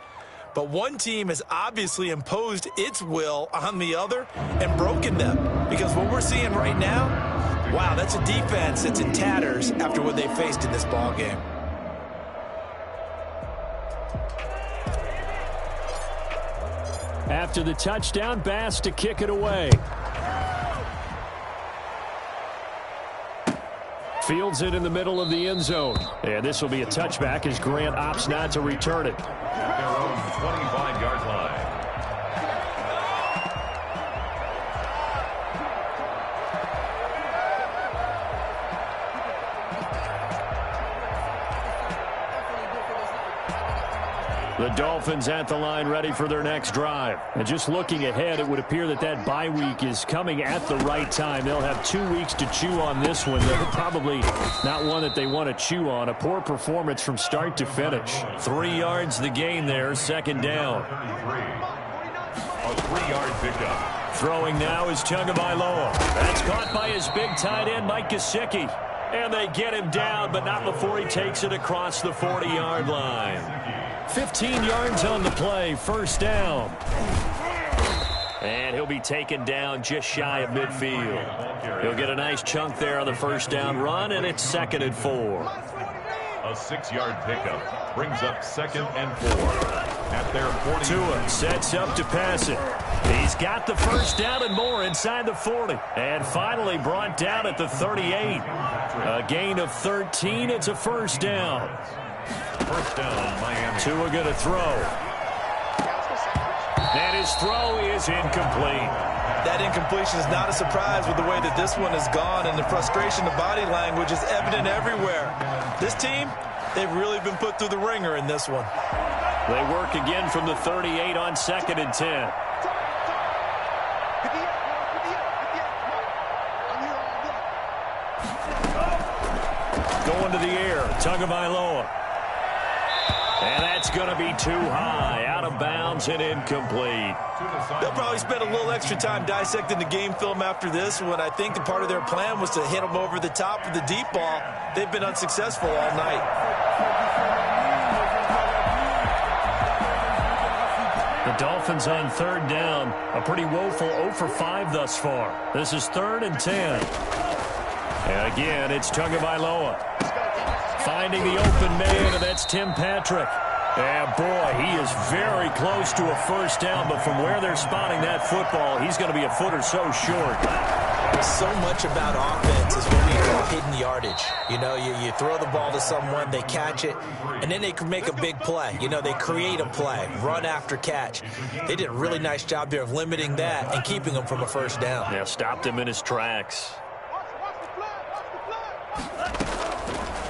But one team has obviously imposed its will on the other and broken them. Because what we're seeing right now, wow, that's a defense that's in tatters after what they faced in this ballgame. After the touchdown, Bass to kick it away. Fields it in the middle of the end zone. And this will be a touchback as Grant opts not to return it. At their own 25-yard line. The Dolphins at the line ready for their next drive. And just looking ahead, it would appear that that bye week is coming at the right time. They'll have 2 weeks to chew on this one. They're probably not one that they want to chew on. A poor performance from start to finish. 3 yards the gain there, 2nd down. 33. A 3-yard pickup. Throwing now is Tagovailoa. That's caught by his big tight end, Mike Gesicki. And they get him down, but not before he takes it across the 40-yard line. 15 yards on the play, 1st down. And he'll be taken down just shy of midfield. He'll get a nice chunk there on the 1st down run, and it's 2nd and 4. A 6-yard pickup brings up 2nd and 4 at their 40. Tua sets up to pass it. He's got the 1st down and more inside the 40. And finally brought down at the 38. A gain of 13. It's a 1st down. 1st down, Miami. Tua going to throw. And his throw is incomplete. That incompletion is not a surprise with the way that this one has gone, and the frustration of body language is evident everywhere. This team, they've really been put through the ringer in this one. They work again from the 38 on 2nd and 10. Going to the air, Tagovailoa. And that's going to be too high, out of bounds and incomplete. They'll probably spend a little extra time dissecting the game film after this one. I think the part of their plan was to hit them over the top of the deep ball. They've been unsuccessful all night. The Dolphins on 3rd down, a pretty woeful 0 for 5 thus far. This is 3rd and 10. And again, it's Tagovailoa. Finding the open man, and that's Tim Patrick. And boy, he is very close to a 1st down, but from where they're spotting that football, he's going to be a foot or so short. So much about offense is what we call hidden yardage. You know, you throw the ball to someone, they catch it, and then they can make a big play. You know, they create a play, run after catch. They did a really nice job there of limiting that and keeping him from a first down. Yeah, stopped him in his tracks.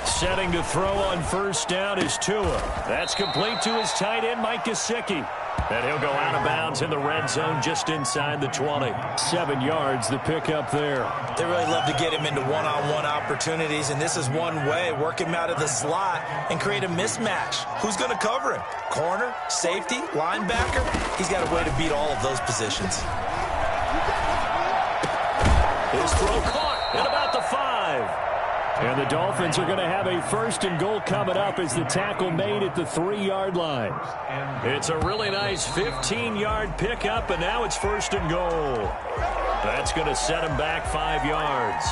Setting to throw on first down is Tua. That's complete to his tight end, Mike Gesicki. And he'll go out of bounds in the red zone just inside the 20. 7 yards, the pickup there. They really love to get him into one-on-one opportunities, and this is one way. Work him out of the slot and create a mismatch. Who's going to cover him? Corner, safety, linebacker? He's got a way to beat all of those positions. His throw caught at about the 5. And the Dolphins are going to have a first and goal coming up as the tackle made at the 3-yard line. It's a really nice 15-yard pickup, and now it's first and goal. That's going to set him back 5 yards.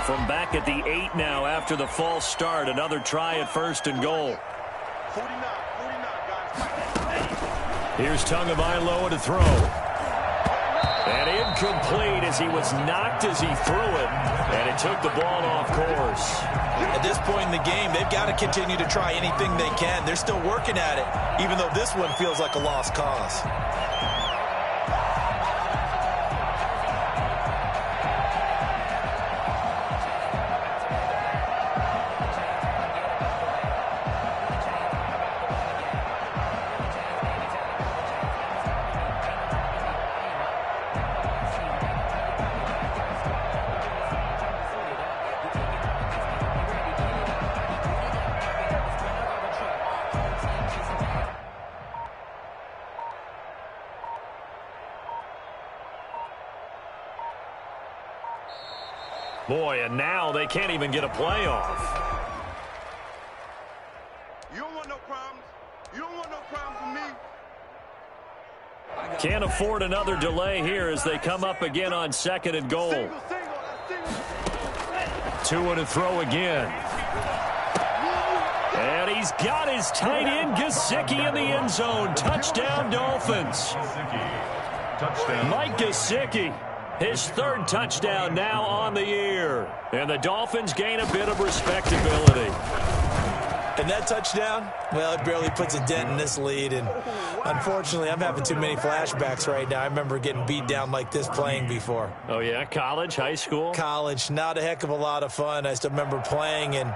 From back at the 8 now after the false start, another try at first and goal. Here's Tagovailoa to throw. And incomplete as he was knocked as he threw it. And it took the ball off course. At this point in the game, they've got to continue to try anything they can. They're still working at it, even though this one feels like a lost cause. Boy, and now they can't even get a playoff. You don't want no problems. You don't want no problems with me. Can't afford another delay here as they come up again on second and goal. Tua to throw again. And he's got his tight end Gesicki in the end zone. Touchdown, Dolphins. Mike Gesicki. His third touchdown now on the year. And the Dolphins gain a bit of respectability. And that touchdown, well, it barely puts a dent in this lead. And unfortunately, I'm having too many flashbacks right now. I remember getting beat down like this playing before. Oh, yeah? College, high school? College, not a heck of a lot of fun. I still remember playing and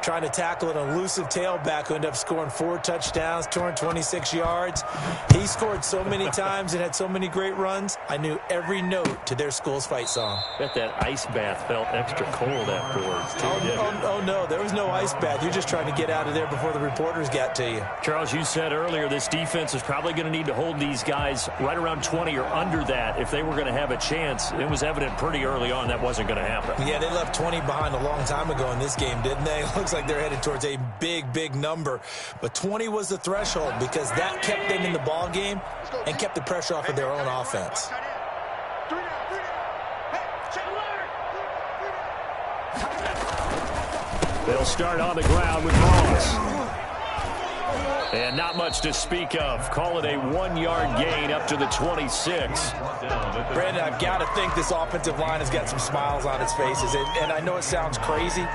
trying to tackle an elusive tailback who ended up scoring 4 touchdowns, 226 yards. He scored so many times and had so many great runs, I knew every note to their school's fight song. Bet that ice bath felt extra cold afterwards, too. Oh, no, there was no ice bath. You're just trying to get out of there before the reporters got to you. Charles, you said earlier this defense is probably going to need to hold these guys right around 20 or under that if they were going to have a chance. It was evident pretty early on that wasn't going to happen. Yeah, they left 20 behind a long time ago in this game, didn't they? Looks like they're headed towards a big number. But 20 was the threshold because that kept them in the ball game and kept the pressure off of their own offense. They'll start on the ground with Moss. And not much to speak of. Call it a 1-yard gain up to the 26. Brandon, I've got to think this offensive line has got some smiles on its faces. And I know it sounds crazy,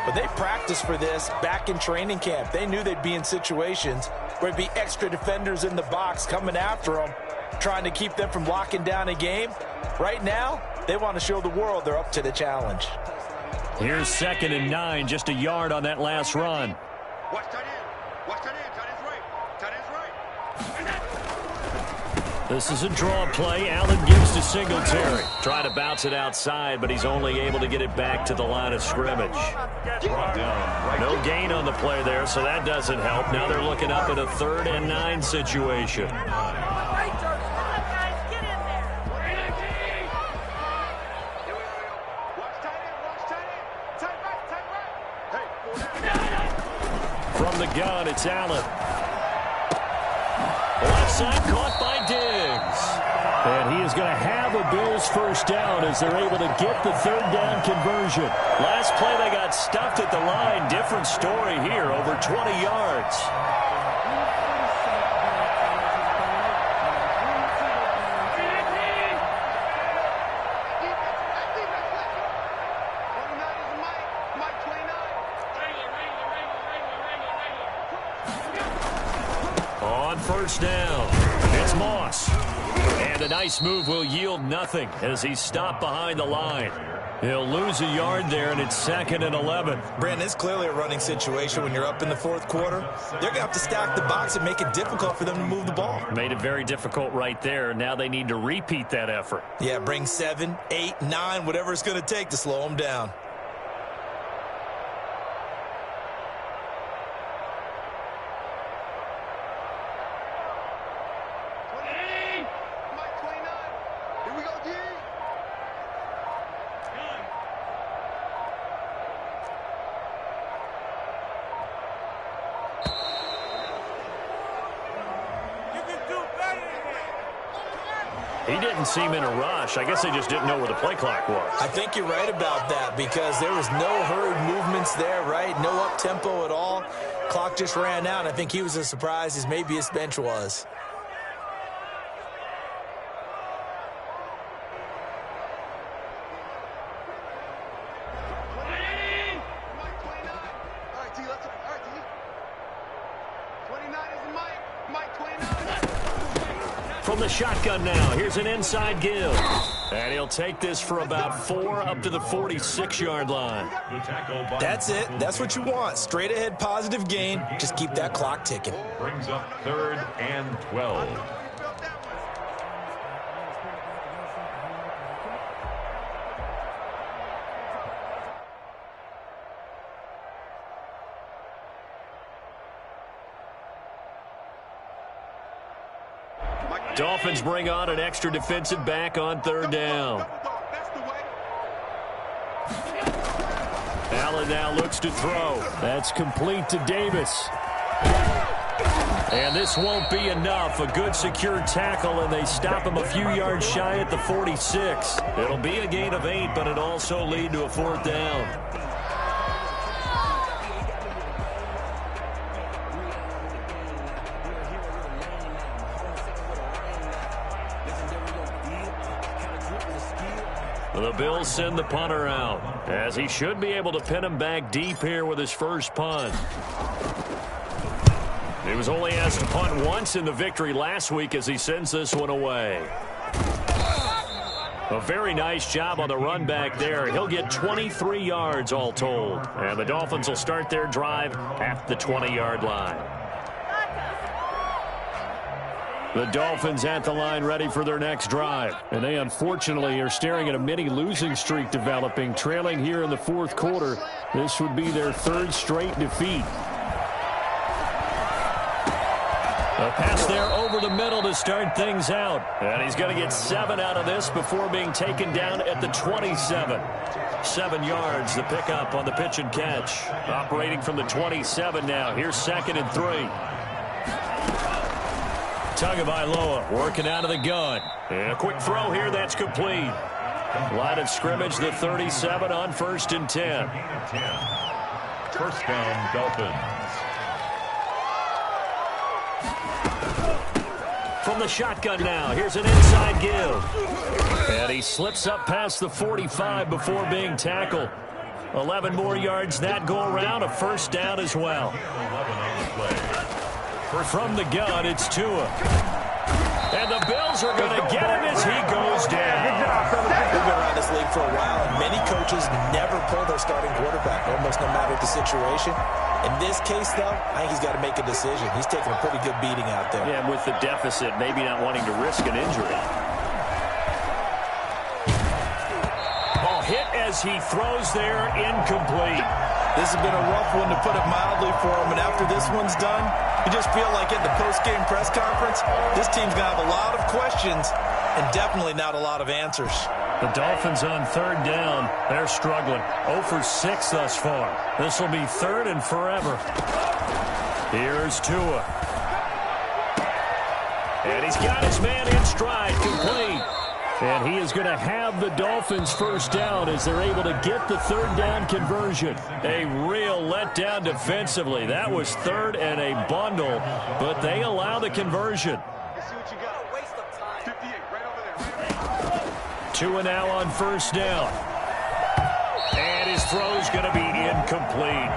but they practiced for this back in training camp. They knew they'd be in situations where there'd be extra defenders in the box coming after them, trying to keep them from locking down a game. Right now, they want to show the world they're up to the challenge. Here's 2nd and 9, just a yard on that last run. Watch tight end. Watch tight end. Tight end's right. Tight end's right. This is a draw play. Allen gives to Singletary. Trying to bounce it outside, but he's only able to get it back to the line of scrimmage. No gain on the play there, so that doesn't help. Now they're looking up at a 3rd and 9 situation. From the gun, it's Allen. Left side caught by Diggs. And he is going to have a Bills first down as they're able to get the 3rd down conversion. Last play they got stuffed at the line. Different story here, over 20 yards. On first down, it's Moss. And a nice move will yield nothing as he's stopped behind the line. He'll lose a yard there, and it's 2nd and 11. Brandon, it's clearly a running situation when you're up in the fourth quarter. They're going to have to stack the box and make it difficult for them to move the ball. Made it very difficult right there. Now they need to repeat that effort. Yeah, bring 7, 8, 9, whatever it's going to take to slow them down. He didn't seem in a rush. I guess they just didn't know where the play clock was. I think you're right about that because there was no hurried movements there, right? No up-tempo at all. Clock just ran out. I think he was as surprised as maybe his bench was. From the shotgun now, here's an inside give. And he'll take this for about 4 up to the 46-yard line. That's it. That's what you want. Straight ahead positive gain. Just keep that clock ticking. Brings up 3rd and 12. Dolphins bring on an extra defensive back on 3rd down. Allen now looks to throw. That's complete to Davis. And this won't be enough. A good secure tackle, and they stop him a few yards shy at the 46. It'll be a gain of 8, but it'll also lead to a 4th down. The Bills send the punter out, as he should be able to pin him back deep here with his first punt. He was only asked to punt once in the victory last week as he sends this one away. A very nice job on the run back there. He'll get 23 yards all told. And the Dolphins will start their drive at the 20-yard line. The Dolphins at the line ready for their next drive. And they unfortunately are staring at a mini losing streak developing, trailing here in the fourth quarter. This would be their 3rd straight defeat. A pass there over the middle to start things out. And he's going to get 7 out of this before being taken down at the 27. 7 yards, the pickup on the pitch and catch. Operating from the 27 now. Here's 2nd and 3. Tagovailoa working out of the gun. And a quick throw here, that's complete. Line of scrimmage, the 37 on 1st and 10. First down, Dolphins. From the shotgun now, here's an inside give. And he slips up past the 45 before being tackled. 11 more yards that go around, a 1st down as well. From the gun, it's Tua. And the Bills are going to get him as he goes down. We've been around this league for a while, and many coaches never pull their starting quarterback, almost no matter the situation. In this case, though, I think he's got to make a decision. He's taking a pretty good beating out there. Yeah, and with the deficit, maybe not wanting to risk an injury. Ball hit as he throws there, incomplete. This has been a rough one, to put it mildly, for him. And after this one's done, you just feel like at the post-game press conference, this team's going to have a lot of questions and definitely not a lot of answers. The Dolphins on 3rd down. They're struggling. 0 for 6 thus far. This will be 3rd and forever. Here's Tua. And he's got his man in stride, complete. And he is going to have the Dolphins' 1st down as they're able to get the 3rd down conversion. A real letdown defensively. That was 3rd and a bundle, but they allow the conversion. Tua now on 1st down. And his throw's going to be incomplete.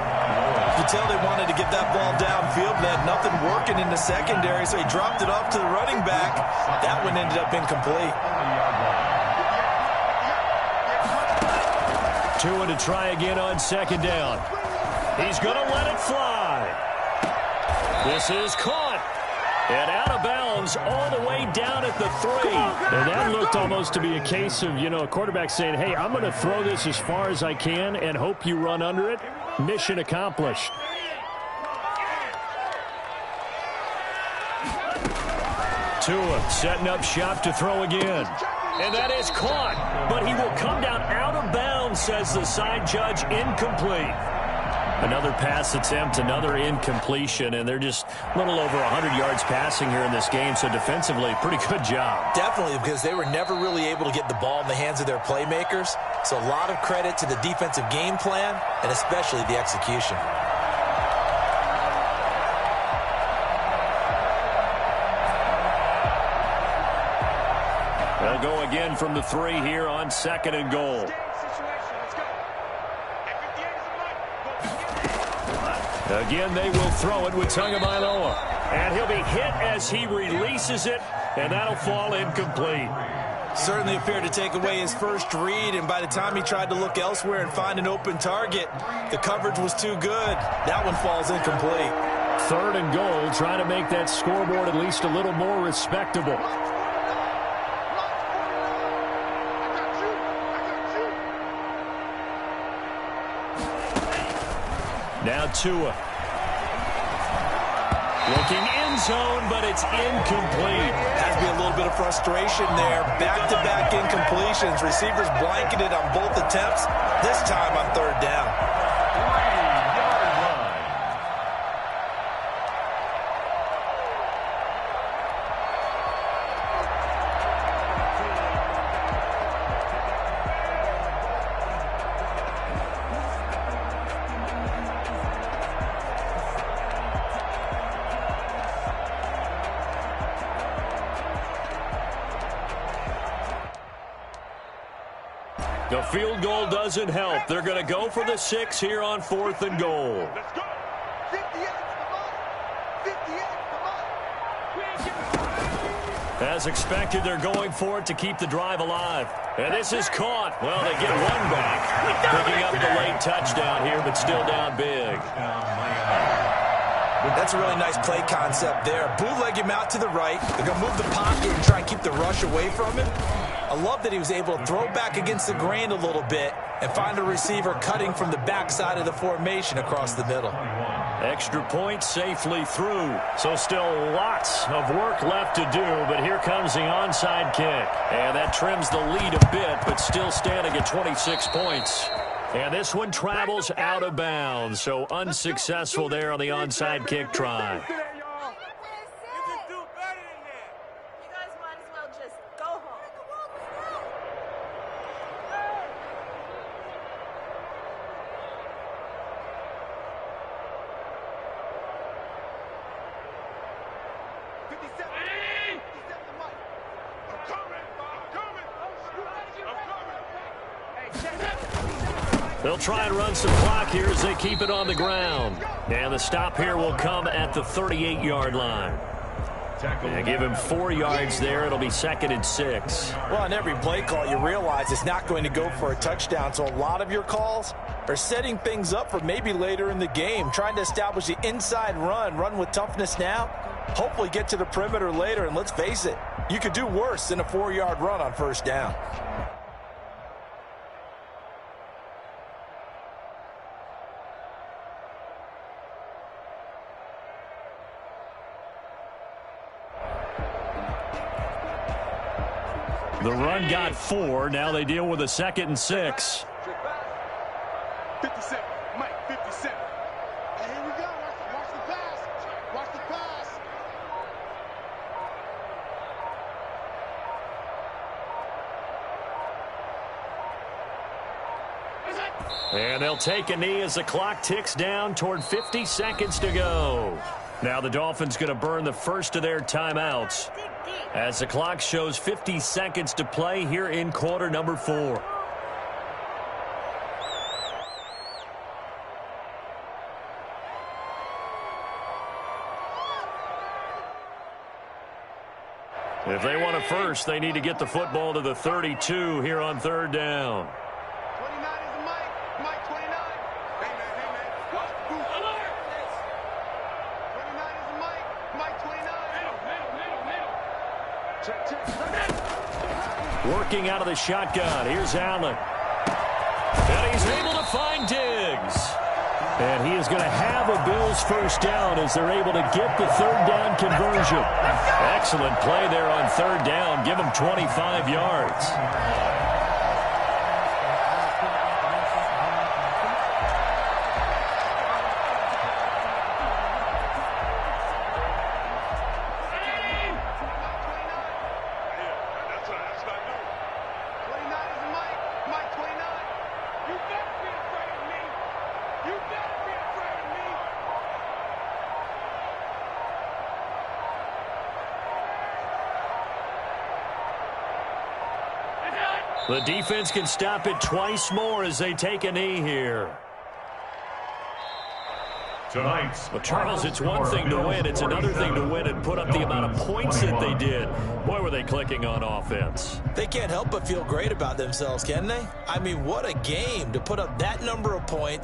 The could tell they wanted to get that ball downfield. They had nothing working in the secondary, so he dropped it off to the running back. That one ended up incomplete. Tua to try again on second down. He's going to let it fly. This is caught. And out of bounds all the way down at the 3. And that looked almost to be a case of, a quarterback saying, hey, I'm going to throw this as far as I can and hope you run under it. Mission accomplished. Tua setting up shop to throw again. And that is caught. But he will come down out of bounds, says the side judge. Incomplete. Another pass attempt, another incompletion, and they're just a little over 100 yards passing here in this game, so defensively, pretty good job. Definitely, because they were never really able to get the ball in the hands of their playmakers, so a lot of credit to the defensive game plan, and especially the execution. They'll go again from the 3 here on second and goal. Again, they will throw it with Tagovailoa. And he'll be hit as he releases it, and that'll fall incomplete. Certainly appeared to take away his first read, and by the time he tried to look elsewhere and find an open target, the coverage was too good. That one falls incomplete. Third and goal, trying to make that scoreboard at least a little more respectable. Now Tua. Looking end zone, but it's incomplete. Has to be a little bit of frustration there. Back-to-back incompletions. Receivers blanketed on both attempts, this time on third down. The field goal doesn't help. They're going to go for the 6 here on 4th and goal. Let's go. 58, come on. As expected, they're going for it to keep the drive alive. And this is caught. Well, they get one back. Picking up the late touchdown here, but still down big. That's a really nice play concept there. Bootleg him out to the right. They're going to move the pocket and try and keep the rush away from him. I love that he was able to throw back against the grain a little bit and find a receiver cutting from the backside of the formation across the middle. Extra point safely through. So still lots of work left to do, but here comes the onside kick. And that trims the lead a bit, but still standing at 26 points. And this one travels out of bounds, so unsuccessful there on the onside kick try. They'll try and run some clock here as they keep it on the ground. And the stop here will come at the 38-yard line. And give him 4 yards there. It'll be 2nd and 6. Well, on every play call, you realize it's not going to go for a touchdown. So a lot of your calls are setting things up for maybe later in the game, trying to establish the inside run with toughness now, hopefully get to the perimeter later. And let's face it, you could do worse than a 4-yard run on first down. The run got 4. Now they deal with a 2nd and 6. 57, Mike, 57. And here we go. Watch the pass. Watch the pass. And they'll take a knee as the clock ticks down toward 50 seconds to go. Now the Dolphins going to burn the first of their timeouts as the clock shows 50 seconds to play here in quarter number 4. If they want a first, they need to get the football to the 32 here on third down. 29 is the Mike. Mike 29. Hey, man. 29 is the Mike. Mike 29. Middle. Working out of the shotgun. Here's Allen. And he's able to find Diggs. And he is going to have a Bills first down as they're able to get the third down conversion. Excellent play there on third down. Give them 25 yards. The defense can stop it twice more as they take a knee here. Tonight's Charles, it's one thing to win. It's another thing to win and put up the amount of points that they did. Boy, were they clicking on offense. They can't help but feel great about themselves, can they? I mean, what a game to put up that number of points.